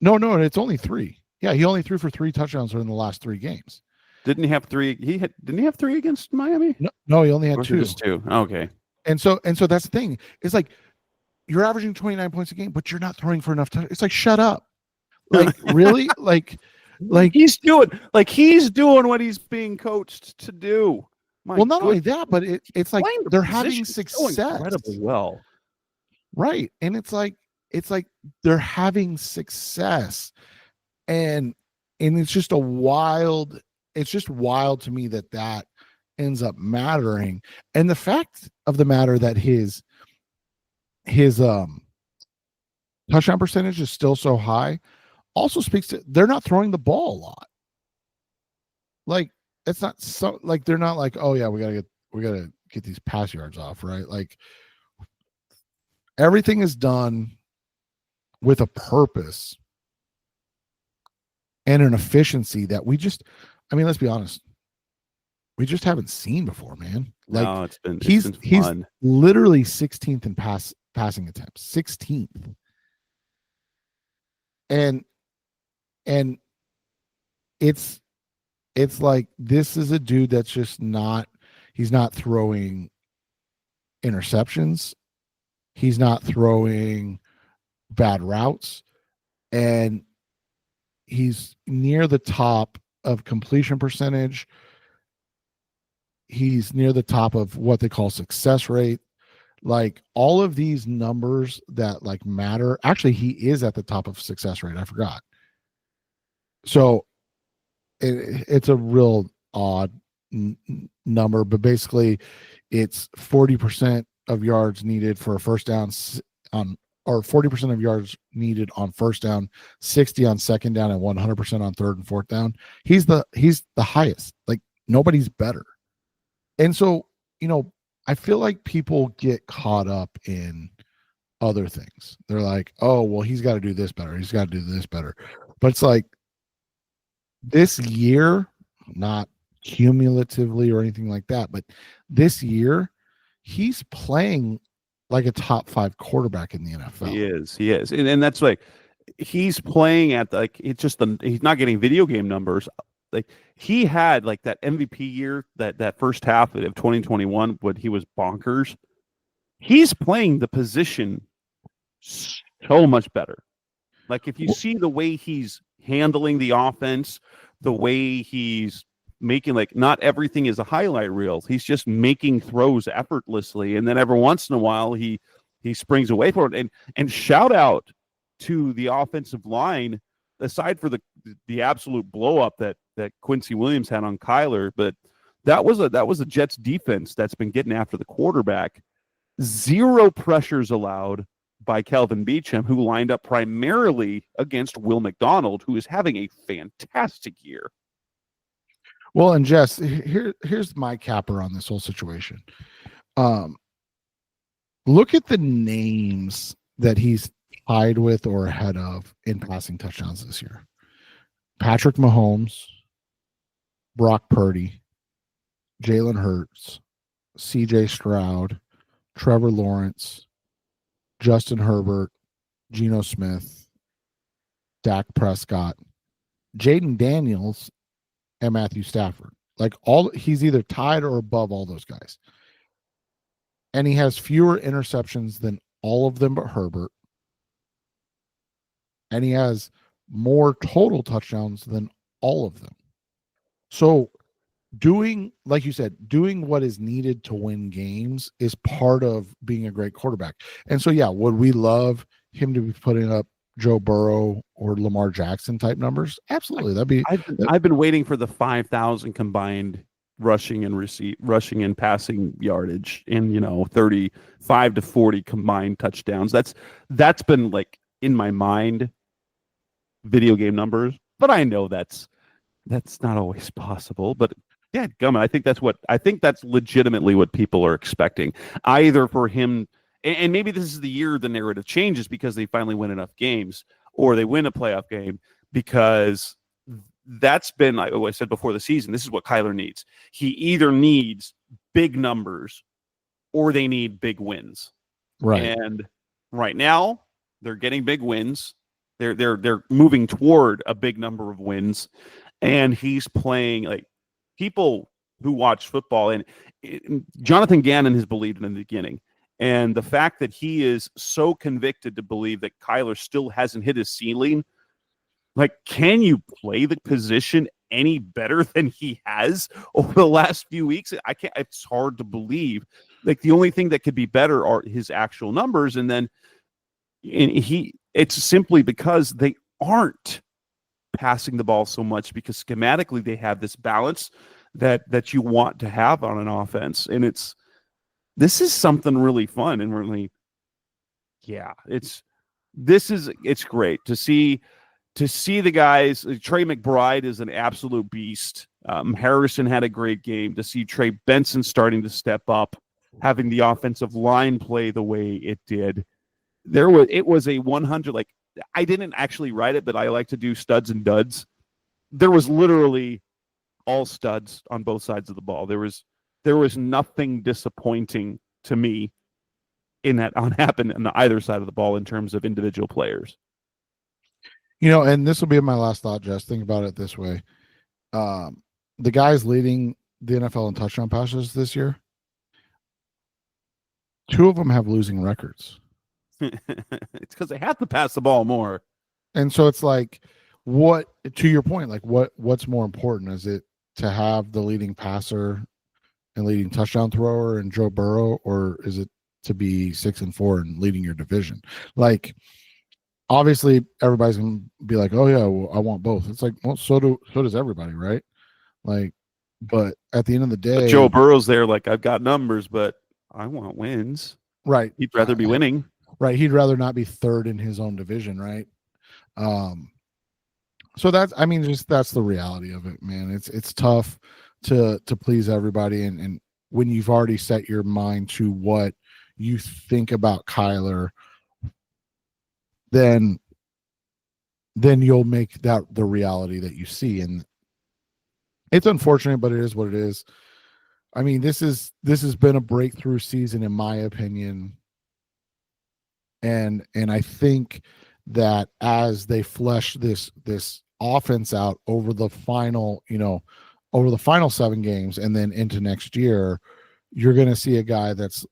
it's only 3. Yeah, he only threw for 3 touchdowns in the last 3 games. Didn't he have 3? Didn't he have 3 against Miami? No, he only had 2. Just 2. Okay. And so that's the thing. It's like you're averaging 29 points a game, but you're not throwing for enough time. It's like, shut up. Like, really? Like he's doing what he's being coached to do. Not only that, but it's like they're having success incredibly well. Right. And it's like they're having success. And it's just wild to me that ends up mattering. And the fact of the matter that his touchdown percentage is still so high also speaks to they're not throwing the ball a lot. Like, it's not so like they're not like, oh yeah, we gotta get these pass yards off, right? Like, everything is done with a purpose and an efficiency that let's be honest, we just haven't seen before, man. Like, no, he's literally 16th in passing attempts, 16th. And it's like, this is a dude that's just he's not throwing interceptions. He's not throwing bad routes. And he's near the top of completion percentage. He's near the top of what they call success rate. Like, all of these numbers that matter. Actually, he is at the top of success rate. I forgot. So it's a real odd number, but basically it's 40% of yards needed for a first down on, or 40% of yards needed on first down, 60 on second down, and 100% on third and fourth down. He's the highest. Like, nobody's better. And so, I feel like people get caught up in other things. They're like, oh, well, he's got to do this better. He's got to do this better. But it's like, this year, not cumulatively or anything like that, but this year, he's playing like a top 5 quarterback in the NFL. He is. And that's like, he's playing at like, it's just he's not getting video game numbers. Like, he had like that MVP year, that first half of 2021 when he was bonkers. He's playing the position so much better. Like, if you see the way he's handling the offense, the way he's making, like, not everything is a highlight reel. He's just making throws effortlessly, and then every once in a while he springs away from it. And shout out to the offensive line, aside for the absolute blow up that Quincy Williams had on Kyler, but that was a Jets defense that's been getting after the quarterback. 0 pressures allowed by Kelvin Beachum, who lined up primarily against Will McDonald, who is having a fantastic year. Well, and Jess, here's my capper on this whole situation. Look at the names that he's tied with or ahead of in passing touchdowns this year. Patrick Mahomes, Brock Purdy, Jalen Hurts, CJ Stroud, Trevor Lawrence, Justin Herbert, Geno Smith, Dak Prescott, Jaden Daniels, and Matthew Stafford. Like, he's either tied or above all those guys. And he has fewer interceptions than all of them but Herbert. And he has more total touchdowns than all of them. So like you said, doing what is needed to win games is part of being a great quarterback. And so, yeah, would we love him to be putting up Joe Burrow or Lamar Jackson type numbers? Absolutely. I've been waiting for the 5,000 combined rushing and passing yardage in 35 to 40 combined touchdowns. That's been, like, in my mind, video game numbers, but I know that's not always possible. But yeah, I think that's legitimately what people are expecting, either for him, and maybe this is the year the narrative changes because they finally win enough games, or they win a playoff game, because that's been, like I said before the season, this is what Kyler needs. He either needs big numbers or they need big wins. Right. And right now they're getting big wins. They're moving toward a big number of wins, and he's playing like people who watch football, and Jonathan Gannon has believed in the beginning. And the fact that he is so convicted to believe that Kyler still hasn't hit his ceiling, like, can you play the position any better than he has over the last few weeks? It's hard to believe. Like, the only thing that could be better are his actual numbers. And then it's simply because they aren't passing the ball so much, because schematically they have this balance that you want to have on an offense. And this is something really fun and really, it's great to see the guys. Trey McBride is an absolute beast. Harrison had a great game. To see Trey Benson starting to step up, having the offensive line play the way it did. It was a 100, like, I didn't actually write it, but I like to do studs and duds. There was literally all studs on both sides of the ball. There was nothing disappointing to me in that happened on either side of the ball in terms of individual players. And this will be my last thought, Jess. Think about it this way. The guys leading the NFL in touchdown passes this year, 2 of them have losing records. It's because they have to pass the ball more. And so it's like, what, to your point, like what's more important? Is it to have the leading passer and leading touchdown thrower and Joe Burrow, or is it to be 6-4 and leading your division? Like, obviously everybody's gonna be like, oh yeah, well, I want both. It's like, well, so does everybody, right? Like, but at the end of the But day, Joe Burrow's there, like, I've got numbers, but I want wins. right? He'd rather be winning. Right. He'd rather not be third in his own division, right? So that's, I mean, just that's the reality of it, man. It's tough to please everybody, and when you've already set your mind to what you think about Kyler, then you'll make that the reality that you see. And it's unfortunate, but it is what it is. I mean, this has been a breakthrough season, in my opinion. And I think that as they flesh this offense out over the final 7 games and then into next year, you're going to see a guy that's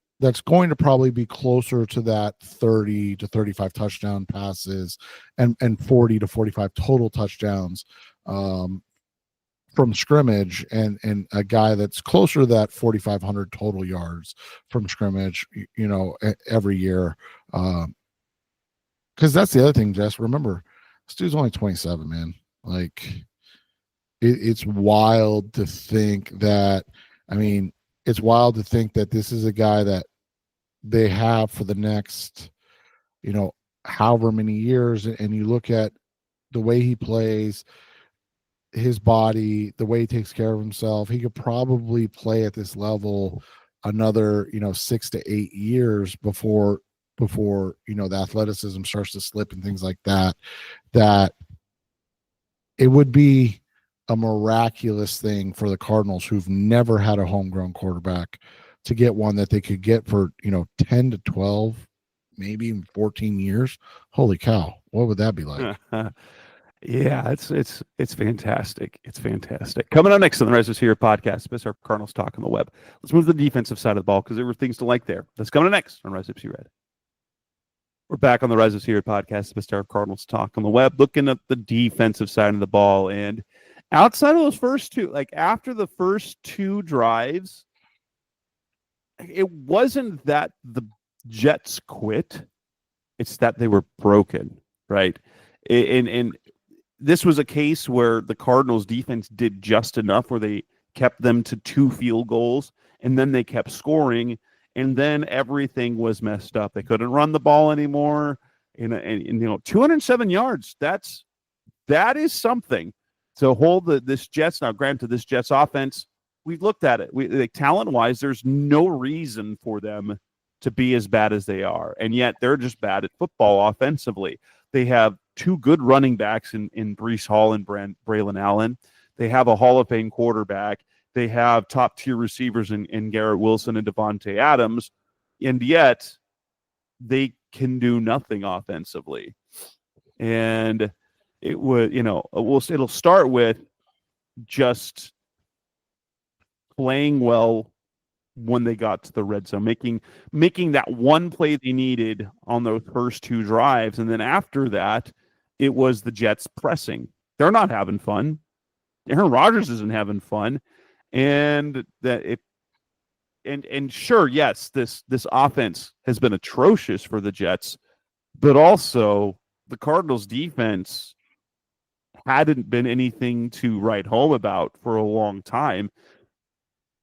going to probably be closer to that 30 to 35 touchdown passes and 40 to 45 total touchdowns from scrimmage, and a guy that's closer to that 4,500 total yards from scrimmage, every year. Because that's the other thing, Jess. Remember, this dude's only 27, man. Like, it's wild to think that. I mean, it's wild to think that this is a guy that they have for the next, however many years. And you look at the way he plays, his body, the way he takes care of himself, he could probably play at this level another 6 to 8 years before the athleticism starts to slip and things like that. That it would be a miraculous thing for the Cardinals, who've never had a homegrown quarterback, to get one that they could get for 10 to 12, maybe even 14 years. Holy cow, what would that be like? Yeah, it's fantastic. It's fantastic. Coming up next on the Rise of Here podcast, it's our Cardinals talk on the web. Let's move to the defensive side of the ball, because there were things to like there. That's coming up next on Rise of Red. We're back on the Rise of Here podcast, the Star Cardinals talk on the web, looking at the defensive side of the ball. And outside of those first two, like after the first 2 drives, it wasn't that the Jets quit. It's that they were broken, right? And this was a case where the Cardinals defense did just enough where they kept them to 2 field goals, and then they kept scoring, and then everything was messed up. They couldn't run the ball anymore. And 207 yards, that is something to hold this Jets. Now, granted, this Jets offense, we've looked at it. Talent-wise, there's no reason for them to be as bad as they are, and yet they're just bad at football offensively. They have 2 good running backs in Breece Hall and Braylon Allen. They have a Hall of Fame quarterback. They have top-tier receivers in Garrett Wilson and Devontae Adams, and yet they can do nothing offensively. And it would, it'll start with just playing well when they got to the red zone, making that one play they needed on those first 2 drives, and then after that, it was the Jets pressing. They're not having fun. Aaron Rodgers isn't having fun, and sure, yes, this offense has been atrocious for the Jets, but also the Cardinals defense hadn't been anything to write home about for a long time.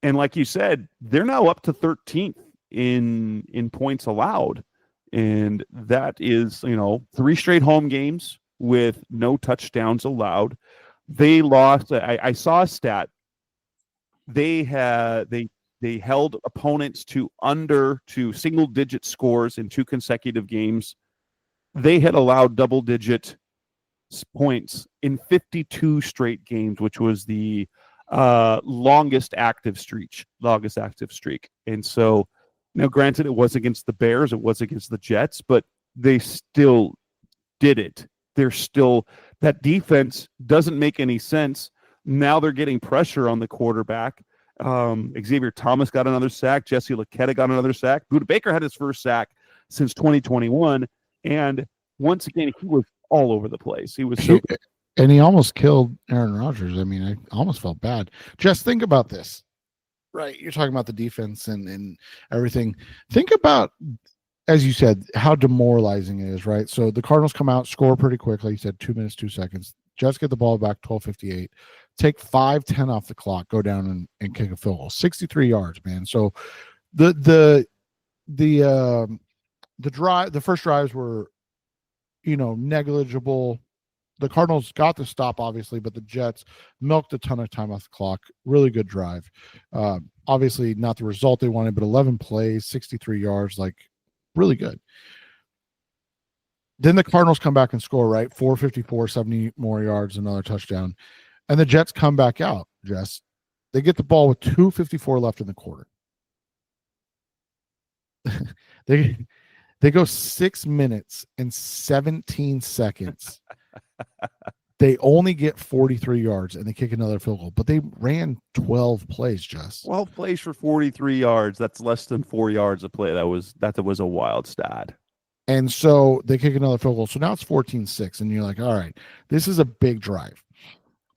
And like you said, they're now up to 13th in points allowed. And that is, 3 straight home games with no touchdowns allowed. They lost. I saw a stat. They held opponents to single-digit scores in 2 consecutive games. They had allowed double-digit points in 52 straight games, which was the longest active streak. And so, granted, it was against the Bears, it was against the Jets, but they still did it. They're still, that defense doesn't make any sense. Now they're getting pressure on the quarterback. Xavier Thomas got another sack. Jesse Luketa got another sack. Budda Baker had his first sack since 2021. And once again, he was all over the place. He was so good. And he almost killed Aaron Rodgers. I mean, I almost felt bad. Just think about this, right? You're talking about the defense and everything. Think about as you said, how demoralizing it is, right? So the Cardinals come out, score pretty quickly. You said 2 minutes, 2 seconds. Jets get the ball back, 12:58. Take 5:10 off the clock, go down and kick a field goal. 63 yards, man. So the first drives were, negligible. The Cardinals got the stop, obviously, but the Jets milked a ton of time off the clock. Really good drive. Obviously, not the result they wanted, but 11 plays, 63 yards, like really good. Then the Cardinals come back and score, right? 454, 70 more yards, another touchdown. And the Jets come back out, Jess. They get the ball with 2:54 left in the quarter. They go 6 minutes and 17 seconds. They only get 43 yards and they kick another field goal, but they ran 12 plays, Jess. 12 plays for 43 yards. That's less than 4 yards a play. That was a wild stat. And so they kick another field goal. So now it's 14-6. And you're like, all right, this is a big drive.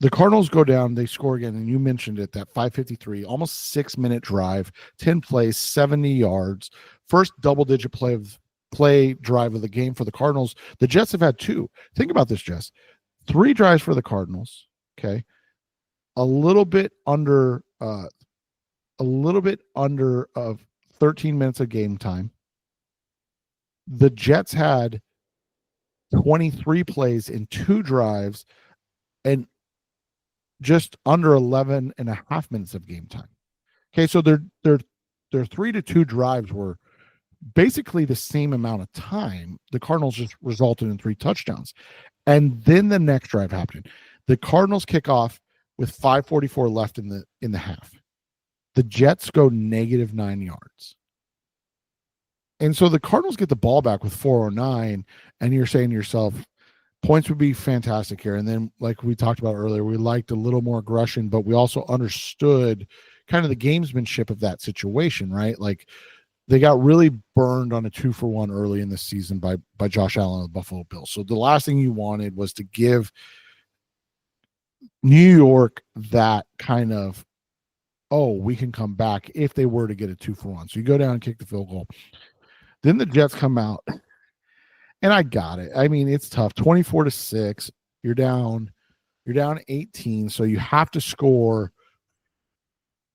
The Cardinals go down, they score again, and you mentioned it, that 5:53, almost 6 minute drive, 10 plays, 70 yards, first double-digit play drive of the game for the Cardinals. The Jets have had 2. Think about this, Jess. 3 drives for the Cardinals. Okay, a little bit under of 13 minutes of game time. The Jets had 23 plays in 2 drives and just under 11 and a half minutes of game time. Okay, so their 3-2 drives were basically the same amount of time. The Cardinals just resulted in 3 touchdowns. And then the next drive happened. The Cardinals kick off with 5:44 left in the half. The Jets go -9 yards. And so the Cardinals get the ball back with 4:09, and you're saying to yourself, points would be fantastic here. And then, like we talked about earlier, we liked a little more aggression, but we also understood kind of the gamesmanship of that situation, right? Like they got really burned on a 2-for-1 early in the season by Josh Allen of the Buffalo Bills. So the last thing you wanted was to give New York that kind of, oh, we can come back if they were to get a 2-for-1. So you go down and kick the field goal. Then the Jets come out, and I got it. I mean, it's tough. 24-6. You're down 18. So you have to score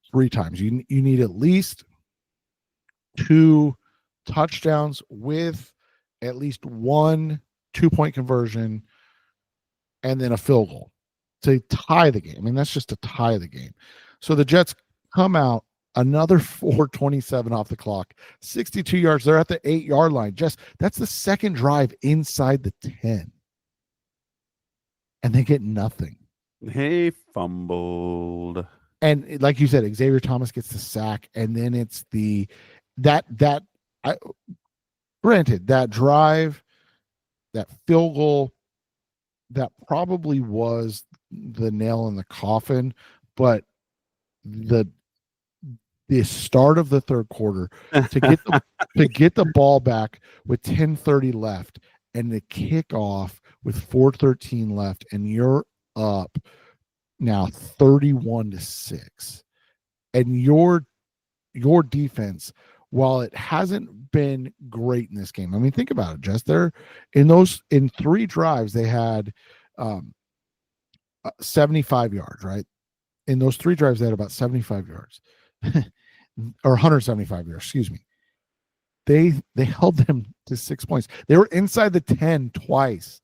3 times. You need at least 2 touchdowns with at least 1 2-point conversion and then a field goal to tie the game. I mean, that's just to tie the game. So the Jets come out, another 4:27 off the clock, 62 yards. They're at the 8-yard line. That's the second drive inside the 10. And they get nothing. Hey, fumbled. And like you said, Xavier Thomas gets the sack, and then it's granted, that drive, that field goal, that probably was the nail in the coffin, but the start of the third quarter to get the ball back with 10:30 left and the kickoff with 4:13 left, and you're up now 31-6, and your defense, while it hasn't been great in this game, I mean, think about it, Jess. They're in 3 drives they had 75 yards, right? In those 3 drives they had about 75 yards. Or 175 yards, excuse me. They held them to 6 points. They were inside the 10 twice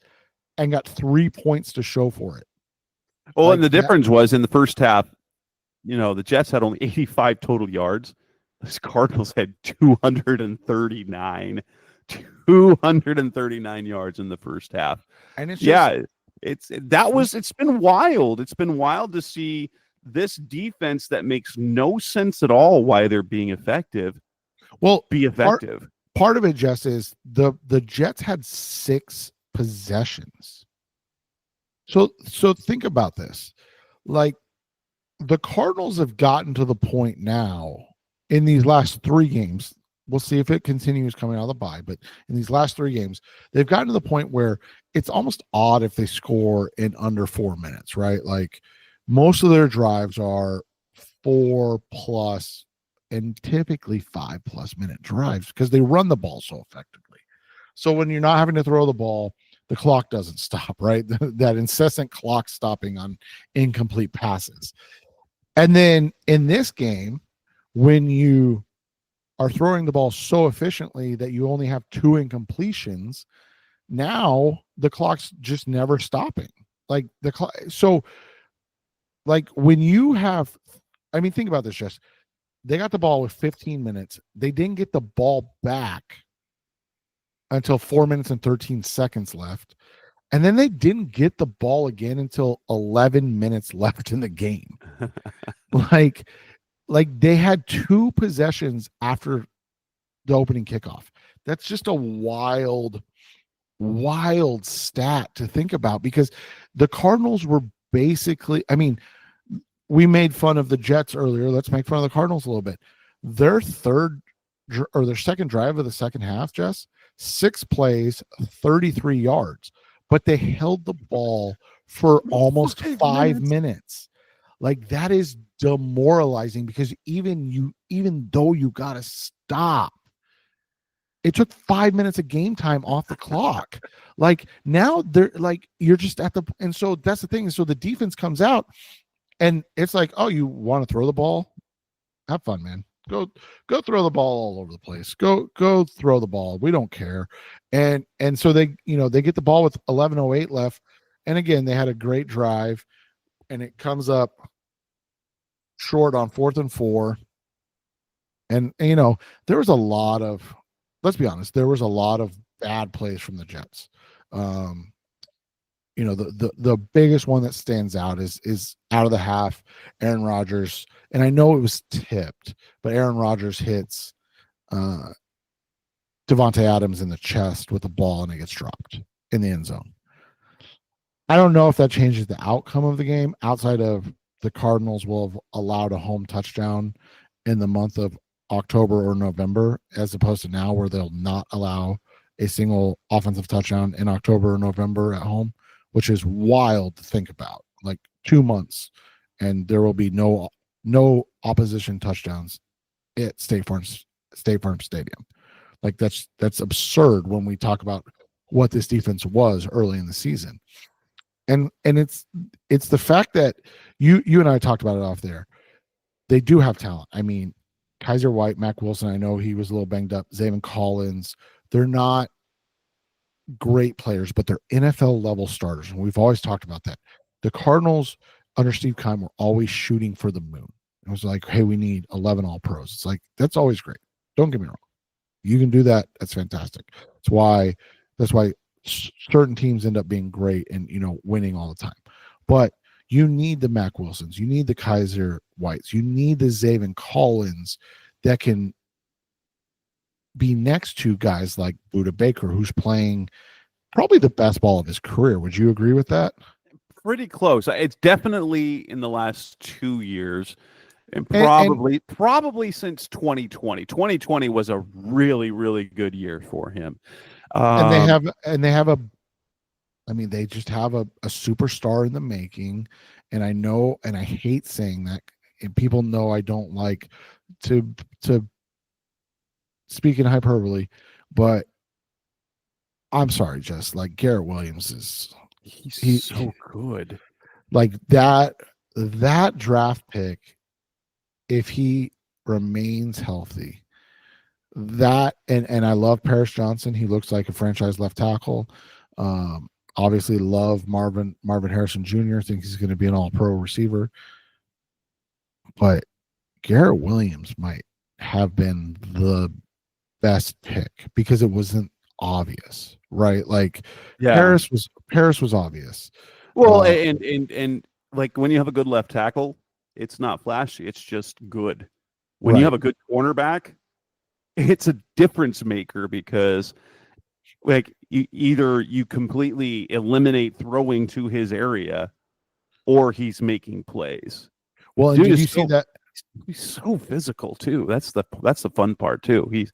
and got 3 points to show for it. Well, and the difference was in the first half, the Jets had only 85 total yards. The Cardinals had 239 yards in the first half. And it's it's been wild. It's been wild to see this defense that makes no sense at all why they're being effective. Well, be effective. Part of it, Jess, is the Jets had 6 possessions. So think about this. Like, the Cardinals have gotten to the point now in these last 3 games. We'll see if it continues coming out of the bye, but in these last 3 games, they've gotten to the point where it's almost odd if they score in under 4 minutes, right? Like, most of their drives are 4+ and typically 5+ minute drives because they run the ball so effectively. So when you're not having to throw the ball, the clock doesn't stop, right? That incessant clock stopping on incomplete passes. And then in this game, when you are throwing the ball so efficiently that you only have 2 incompletions, now the clock's just never stopping. Like the clock. So like when you have, I mean, think about this, Jess. They got the ball with 15 minutes. They didn't get the ball back until 4 minutes and 13 seconds left. And then they didn't get the ball again until 11 minutes left in the game. like they had 2 possessions after the opening kickoff. That's just a wild stat to think about, because the Cardinals were basically, I mean, we made fun of the Jets earlier. Let's make fun of the Cardinals a little bit. Their second drive of the second half, Jess, 6 plays, 33 yards, but they held the ball for almost 5 minutes. Like, that is demoralizing, because even though you got to stop, it took 5 minutes of game time off the clock. Like, now they're like, you're just at the, and so that's the thing. So the defense comes out and it's like, oh, you want to throw the ball? Have fun, man. Go throw the ball all over the place. Go throw the ball. We don't care. And so they get the ball with 11:08 left. And again, they had a great drive, and it comes up short on 4th and 4. And there was a lot of, let's be honest, there was a lot of bad plays from the Jets. The biggest one that stands out is out of the half, Aaron Rodgers, and I know it was tipped, but Aaron Rodgers hits Devontae Adams in the chest with the ball, and it gets dropped in the end zone. I don't know if that changes the outcome of the game, outside of the Cardinals will have allowed a home touchdown in the month of October or November, as opposed to now where they'll not allow a single offensive touchdown in October or November at home, which is wild to think about. Like 2 months, and there will be no opposition touchdowns at State Farm Stadium. Like, that's absurd when we talk about what this defense was early in the season. And it's the fact that you and I talked about it off there. They do have talent. I mean, Kaiser White, Mac Wilson, I know he was a little banged up. Zaven Collins, they're not great players, but they're NFL level starters. And we've always talked about that. The Cardinals under Steve Keim were always shooting for the moon. It was like, hey, we need 11 all pros. It's like, that's always great. Don't get me wrong. You can do that. That's fantastic. That's why certain teams end up being great and, winning all the time. But you need the Mac Wilsons. You need the Kaiser Whites. You need the Zaven Collins that can be next to guys like Budda Baker, who's playing probably the best ball of his career. Would you agree with that? Pretty close. It's definitely in the last 2 years, and probably since 2020. 2020 was a really, really good year for him. They just have a superstar in the making. And I know, and I hate saying that, and people know I don't like to speak in hyperbole, but I'm sorry, just like Garrett Williams he's so good. Like that draft pick, if he remains healthy, that and I love Paris Johnson. He looks like a franchise left tackle. Obviously love Marvin Harrison Jr. Think he's going to be an all-pro receiver. But Garrett Williams might have been the best pick because it wasn't obvious, right? Like, yeah. Paris was obvious. Well, and like when you have a good left tackle, it's not flashy, it's just good. When you have a good cornerback, it's a difference maker, because like you completely eliminate throwing to his area, or he's making plays. Well, and did you see that? He's so physical too. That's the fun part too. He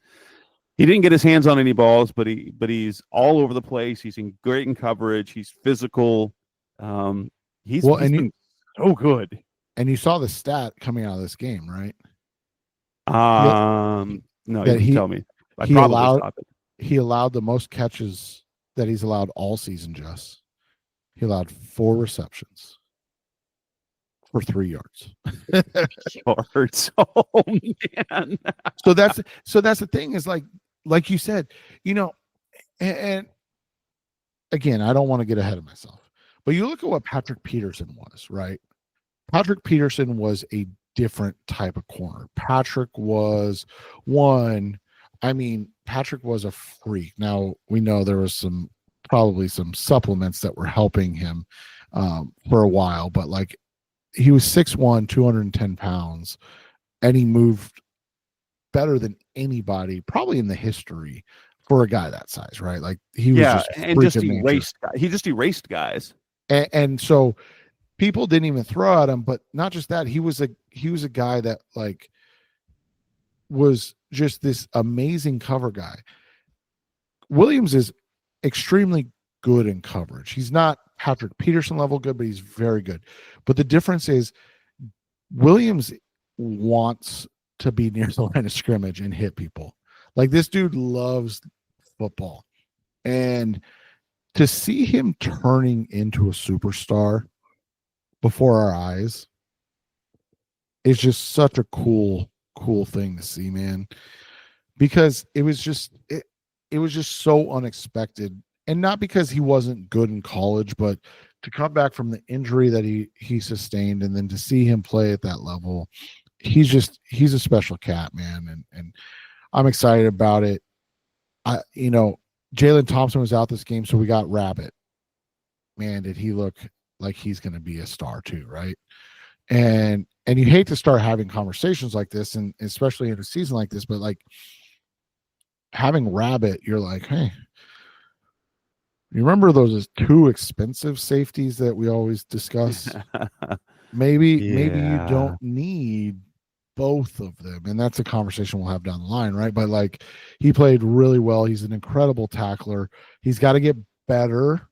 didn't get his hands on any balls, but he's all over the place. He's great in coverage. He's physical. He's been so good. And you saw the stat coming out of this game, right? No, you that can tell me. I he probably allowed stop it. he allowed the most catches that he's allowed all season, Jess. He allowed 4 receptions for 3 yards. Yards. Oh man. So that's the thing is like you said, and again, I don't want to get ahead of myself, but you look at what Patrick Peterson was, right? Patrick Peterson was a different type of corner. Patrick was Patrick was a freak. Now we know there was probably some supplements that were helping him for a while, but like he was 6'1", 210 pounds, and he moved better than anybody probably in the history for a guy that size, right? Like he was he just erased guys. And so people didn't even throw at him, but not just that, he was a guy that like was just this amazing cover guy. Williams is extremely good in coverage. He's not Patrick Peterson level good, but he's very good. But the difference is Williams wants to be near the line of scrimmage and hit people. Like this dude loves football. And to see him turning into a superstar before our eyes is just such a cool thing to see, man. Because it was just so unexpected. And not because he wasn't good in college, but to come back from the injury that he sustained and then to see him play at that level, he's a special cat, man. And I'm excited about it. Jalen Thompson was out this game, so we got Rabbit. Man, did he look like he's going to be a star too, right? And you hate to start having conversations like this, and especially in a season like this, but like having Rabbit, you're like, hey, you remember those 2 expensive safeties that we always discuss? Maybe you don't need both of them, and that's a conversation we'll have down the line, right? But like he played really well. He's an incredible tackler. He's got to get better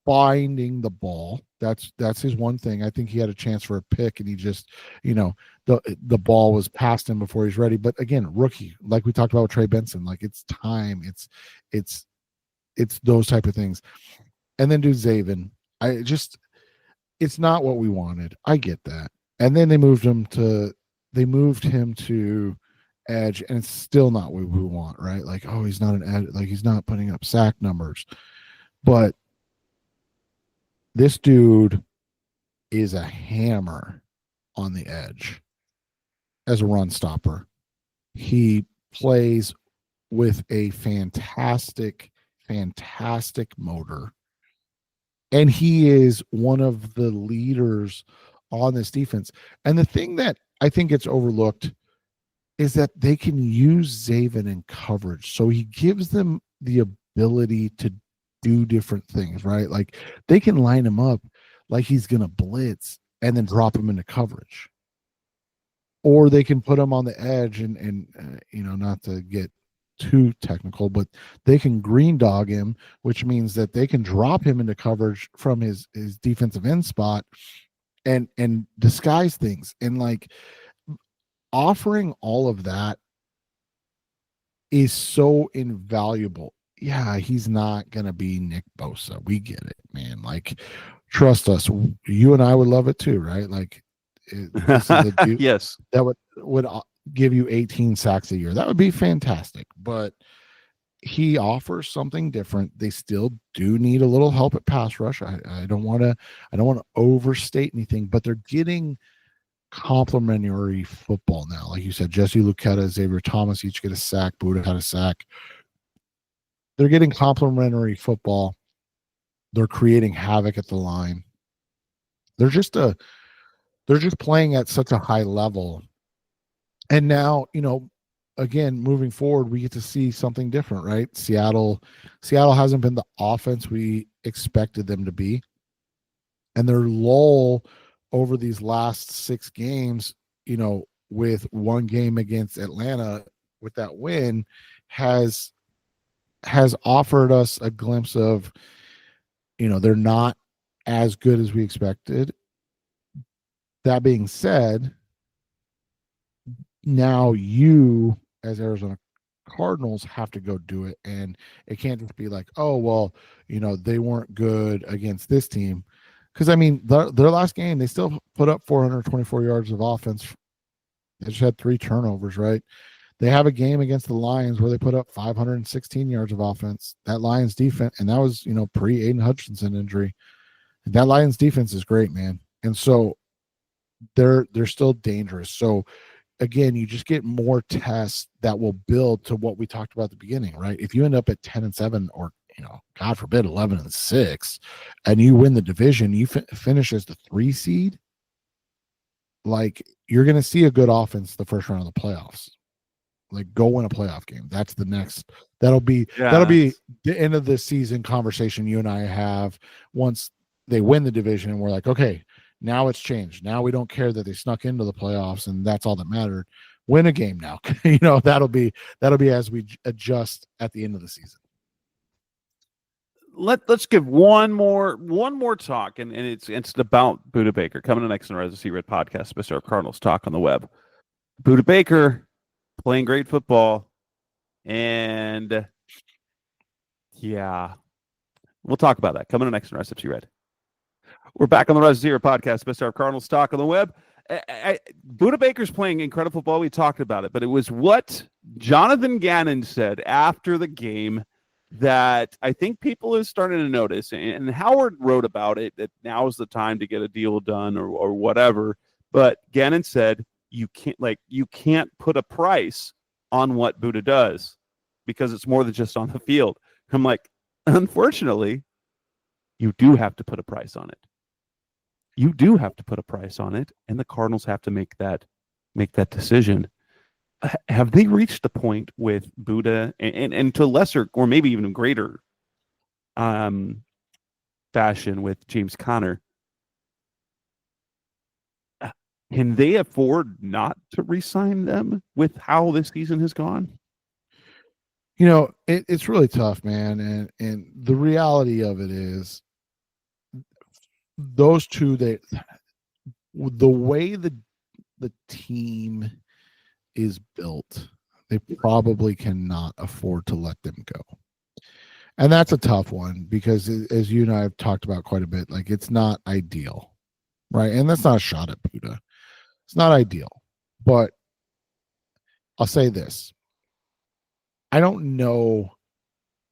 finding the ball. That's his one thing. I think he had a chance for a pick, and he just, the ball was past him before he's ready. But again, rookie, like we talked about with Trey Benson, like it's time. It's those type of things. And then do Zaven. It's not what we wanted. I get that. And then they moved him to edge, and it's still not what we want, right? Like, oh, he's not an edge, like he's not putting up sack numbers. But this dude is a hammer on the edge as a run stopper. He plays with a fantastic motor. And he is one of the leaders on this defense. And the thing that I think gets overlooked is that they can use Zaven in coverage. So he gives them the ability to do different things, right? Like they can line him up like he's going to blitz and then drop him into coverage. Or they can put him on the edge and not to get too technical, but they can green dog him, which means that they can drop him into coverage from his defensive end spot and disguise things. And like offering all of that is so invaluable. Yeah, he's not going to be Nick Bosa. We get it, man. Like, trust us. You and I would love it too, right? Like, this is a dude yes, that would give you 18 sacks a year. That would be fantastic. But he offers something different. They still do need a little help at pass rush. I don't want to overstate anything, but they're getting complementary football now. Like you said, Jesse Luketa, Xavier Thomas each get a sack. Budda had a sack. They're getting complementary football. They're creating havoc at the line. They're just playing at such a high level. And now, again, moving forward, we get to see something different, right? Seattle hasn't been the offense we expected them to be. And their lull over these last 6 games, with one game against Atlanta with that win has offered us a glimpse of, they're not as good as we expected. That being said, now you, as Arizona Cardinals, have to go do it. And it can't just be like, oh, well, they weren't good against this team. Because, I mean, their last game, they still put up 424 yards of offense. They just had 3 turnovers, right? They have a game against the Lions where they put up 516 yards of offense. That Lions defense, and that was, pre Aiden Hutchinson injury. That Lions defense is great, man. And so they're still dangerous. So again, you just get more tests that will build to what we talked about at the beginning, right? If you end up at 10-7 or, God forbid, 11-6, and you win the division, you finish as the 3 seed, like you're going to see a good offense the first round of the playoffs. Like go win a playoff game. That's the next. That'll be the end of the season conversation you and I have once they win the division, and we're like, okay, now it's changed. Now we don't care that they snuck into the playoffs, and that's all that mattered. Win a game now. That'll be as we adjust at the end of the season. Let's give one more talk, and it's about Budda Baker coming to next on the Rise of Red podcast, Mr. Cardinals Talk on the Web. Budda Baker playing great football, and yeah, we'll talk about that coming to next on Rise of Red. We're back on the Rise of podcast, Mr. Cardinals Talk on the Web. Budda Baker's playing incredible football. We talked about it, but it was what Jonathan Gannon said after the game that I think people are starting to notice, and Howard wrote about it, that now is the time to get a deal done or whatever. But Gannon said you can't put a price on what Budda does because it's more than just on the field. I'm like, unfortunately, you do have to put a price on it. You do have to put a price on it, and the Cardinals have to make that decision. Have they reached the point with Budda and to lesser or maybe even greater fashion with James Conner? Can they afford not to re-sign them with how this season has gone? It's really tough, man. And the reality of it is those two, the way the team is built, they probably cannot afford to let them go. And that's a tough one because, as you and I have talked about quite a bit, like it's not ideal, right? And that's not a shot at Budda. It's not ideal. But I'll say this. I don't know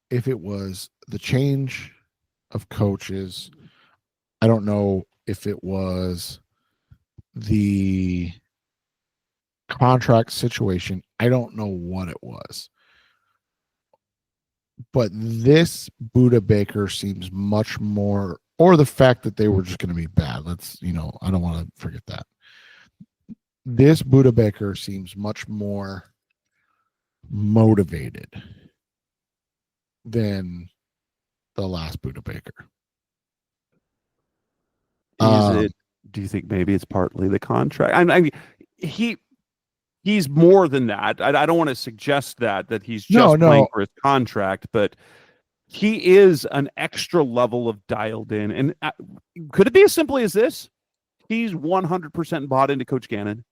if it was the change of coaches. I don't know if it was the contract situation. I don't know what it was. But this Budda Baker seems much more, or the fact that they were just going to be bad. I don't want to forget that. This Budda Baker seems much more motivated than the last Budda Baker. Do you think maybe it's partly the contract? I mean, he's more than that. I don't want to suggest that he's just playing for his contract, but he is an extra level of dialed in. And could it be as simply as this? He's 100% bought into Coach Gannon.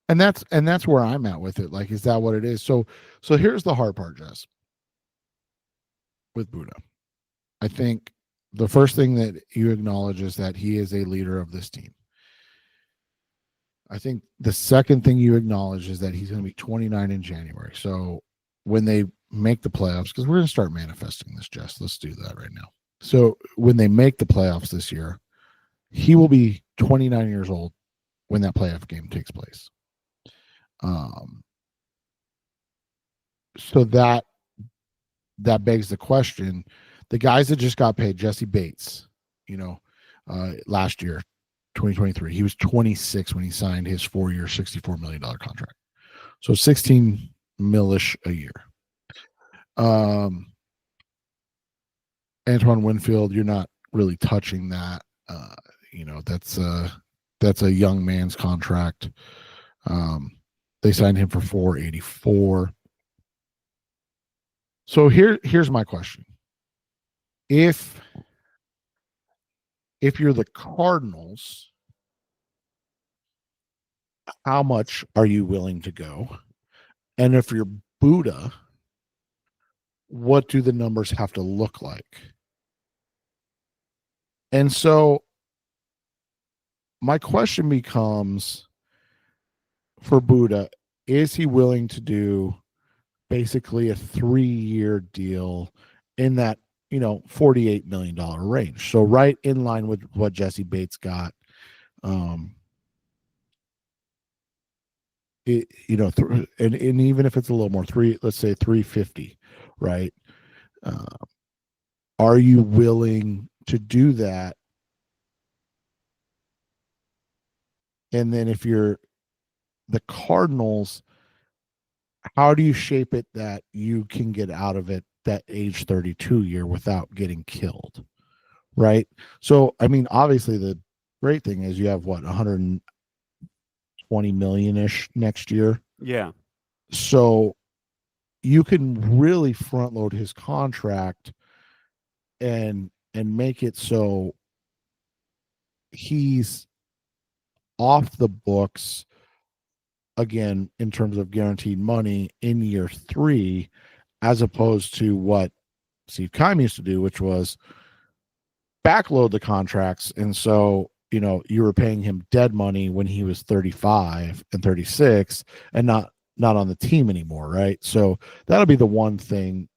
And that's where I'm at with it. Like, is that what it is? So here's the hard part, Jess, with Budda. I think the first thing that you acknowledge is that he is a leader of this team. I think the second thing you acknowledge is that he's going to be 29 in January. So when they make the playoffs, because we're going to start manifesting this, Jess. Let's do that right now. So when they make the playoffs this year, he will be 29 years old when that playoff game takes place. So that begs the question. The guys that just got paid, Jesse Bates, last year, 2023, he was 26 when he signed his 4-year, $64 million contract. So 16 millish a year. Antoine Winfield, you're not really touching that. That's a young man's contract. They signed him for $484. So here's my question. If you're the Cardinals, how much are you willing to go? And if you're Budda, what do the numbers have to look like? And so my question becomes for Budda, is he willing to do basically a 3-year deal in that, $48 million range? So right in line with what Jesse Bates got. And even if it's a little more, let's say 350, right? Are you willing to do that? And then if you're the Cardinals, how do you shape it that you can get out of it that age 32 year without getting killed? Right. So, I mean, obviously the great thing is you have 120 million-ish next year. Yeah. So you can really front load his contract and make it so he's off the books again in terms of guaranteed money in year 3, as opposed to what Steve Keim used to do, which was backload the contracts. And so, you were paying him dead money when he was 35 and 36 and not on the team anymore. Right. So that'll be the one thing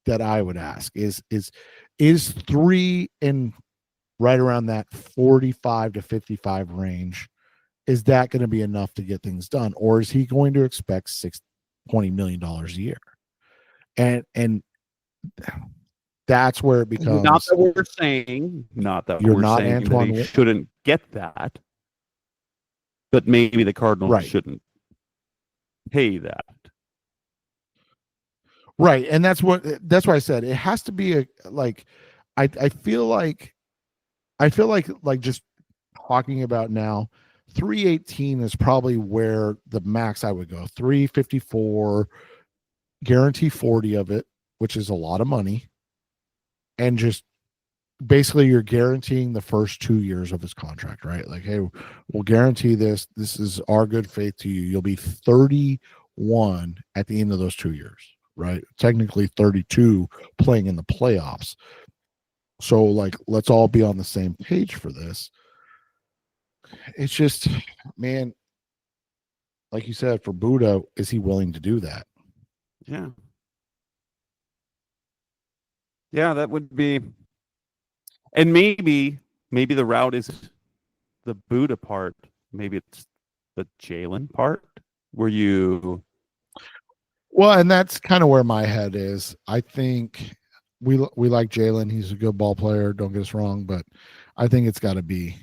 that I would ask is 3 and right around that 45 to 55 range. Is that going to be enough to get things done? Or is he going to expect $20 million a year? And that's where it becomes. Not that we're saying that he shouldn't get that, but maybe the Cardinals shouldn't pay that. Right. And that's why I said it has to be I feel like just talking about now, 318 is probably where the max I would go. 354, guarantee 40 of it, which is a lot of money. And just basically you're guaranteeing the first 2 years of his contract, right? Like, hey, we'll guarantee this. This is our good faith to you. You'll be 31 at the end of those 2 years, right? Technically 32 playing in the playoffs. So let's all be on the same page for this. It's just, man, like you said, for Budda, is he willing to do that? Yeah. Yeah, that would be. And maybe the route is the Budda part. Maybe it's the Jalen part where you. Well, and that's kind of where my head is. I think we like Jalen. He's a good ball player. Don't get us wrong, but I think he's got to be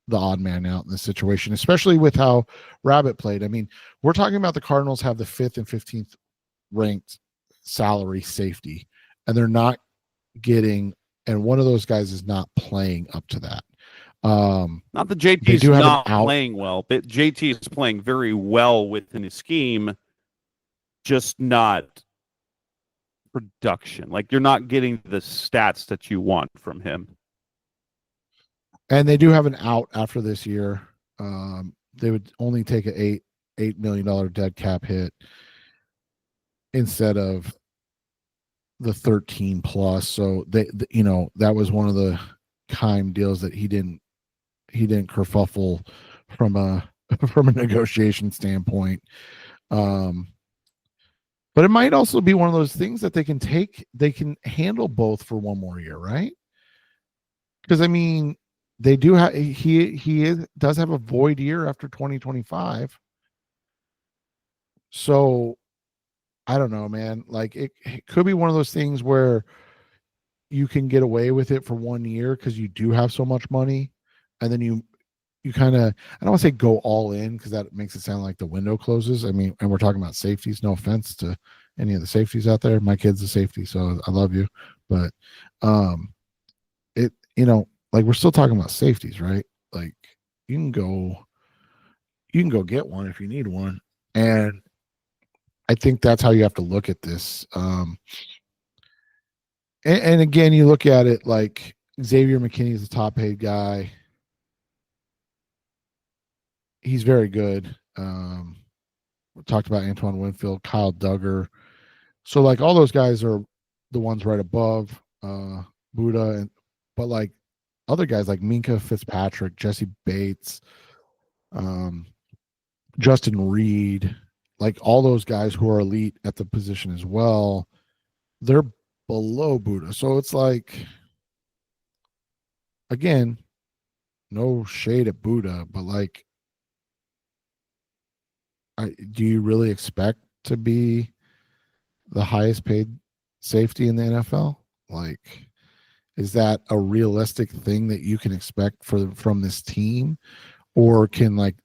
the odd man out in this situation, especially with how Rabbit played. I mean, we're talking about the Cardinals have the 5th and 15th ranked salary safety, and they're not getting, and one of those guys is not playing up to that. Not that JT is not playing well, but JT is playing very well within his scheme, just not production. Like, you're not getting the stats that you want from him. And they do have an out after this year. They would only take an $8 million dead cap hit instead of the 13 plus. So that was one of the Keim deals that he didn't kerfuffle from a negotiation standpoint. But it might also be one of those things that they can handle both for one more year, right? Because I mean, they do have does have a void year after 2025. So I don't know, man. Like it could be one of those things where you can get away with it for 1 year because you do have so much money, and then you kind of, I don't want to say go all in because that makes it sound like the window closes. I mean, and we're talking about safeties. No offense to any of the safeties out there. My kid's a safety, so I love you. But like we're still talking about safeties, right? Like you can go get one if you need one. And I think that's how you have to look at this. And again, you look at it like Xavier McKinney is the top paid guy. he's very good. We talked about Antoine Winfield, Kyle Duggar. So like all those guys are the ones right above Budda, but like other guys like Minka Fitzpatrick, Jesse Bates, Justin Reed, like all those guys who are elite at the position as well, they're below Budda. So it's like, again, no shade at Budda, but like, do you really expect to be the highest paid safety in the NFL? Like, is that a realistic thing that you can expect from this team, or can like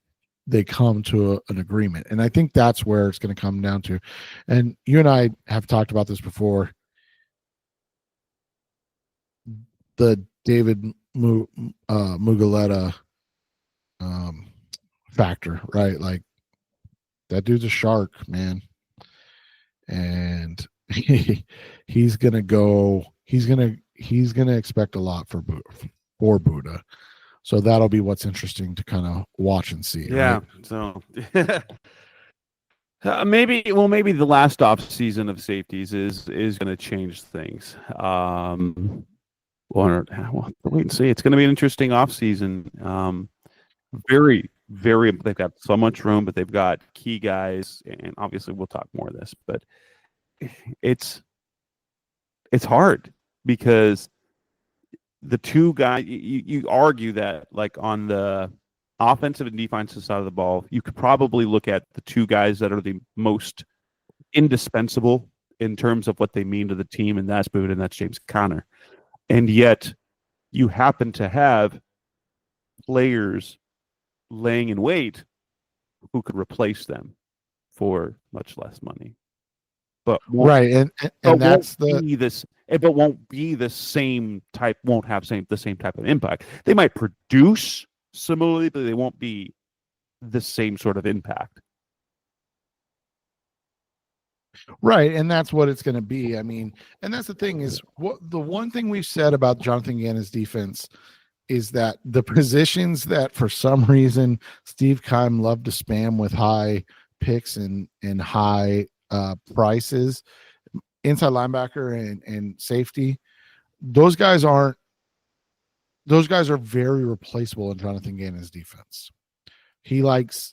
they come to an agreement? And I think that's where it's going to come down to. And you and I have talked about this before. The David Muguleta factor, right? Like that dude's a shark, man. And he's gonna expect a lot for Budda. So that'll be what's interesting to kind of watch and see. Yeah. Right? So maybe the last off season of safeties is going to change things. We'll wait and see. It's going to be an interesting off season. Very, very. They've got so much room, but they've got key guys, and obviously we'll talk more of this. But it's hard because the two guys. You argue that like on the offensive and defensive side of the ball, you could probably look at the two guys that are the most indispensable in terms of what they mean to the team, and that's Budda and that's James Conner. And yet you happen to have players laying in wait who could replace them for much less money. But right, and that's but won't be the same type, won't have the same type of impact. They might produce similarly, but they won't be the same sort of impact. Right, and that's what it's going to be. I mean, and that's the thing is, the one thing we've said about Jonathan Gannon's defense is that the positions that for some reason Steve Keim loved to spam with high picks and high prices, inside linebacker and safety, those guys are very replaceable in Jonathan Gannon's defense. He likes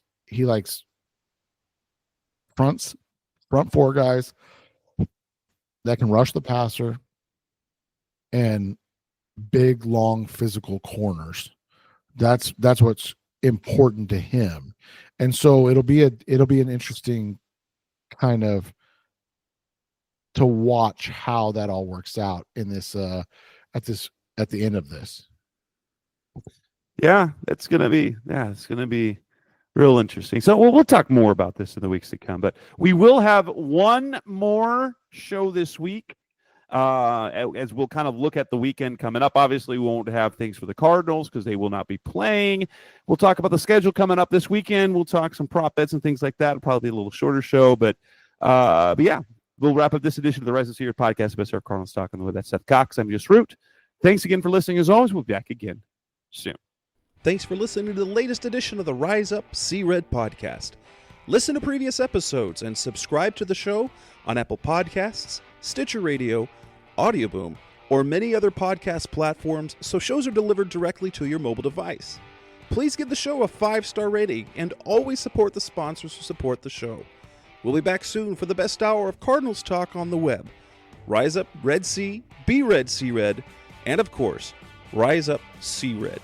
front four guys that can rush the passer and big, long, physical corners. That's what's important to him. And so it'll be an interesting kind of to watch how that all works out in this at the end of this. Yeah, it's gonna be real interesting. So we'll talk more about this in the weeks to come, but we will have one more show this week as we'll kind of look at the weekend coming up. Obviously, we won't have things for the Cardinals because they will not be playing. We'll talk about the schedule coming up this weekend. We'll talk some prop bets and things like that. It'll probably be a little shorter show, but yeah, we'll wrap up this edition of the Rise of Seared podcast. Best our Cardinals talk on the way. That's Seth Cox. I'm Jess Root. Thanks again for listening. As always, we'll be back again soon. Thanks for listening to the latest edition of the Rise Up, See Red podcast. Listen to previous episodes and subscribe to the show on Apple Podcasts, Stitcher Radio, Audioboom, or many other podcast platforms so shows are delivered directly to your mobile device. Please give the show a 5-star rating and always support the sponsors who support the show. We'll be back soon for the best hour of Cardinals talk on the web. Rise up, Red Sea, be Red, See Red, and of course, Rise Up, See Red.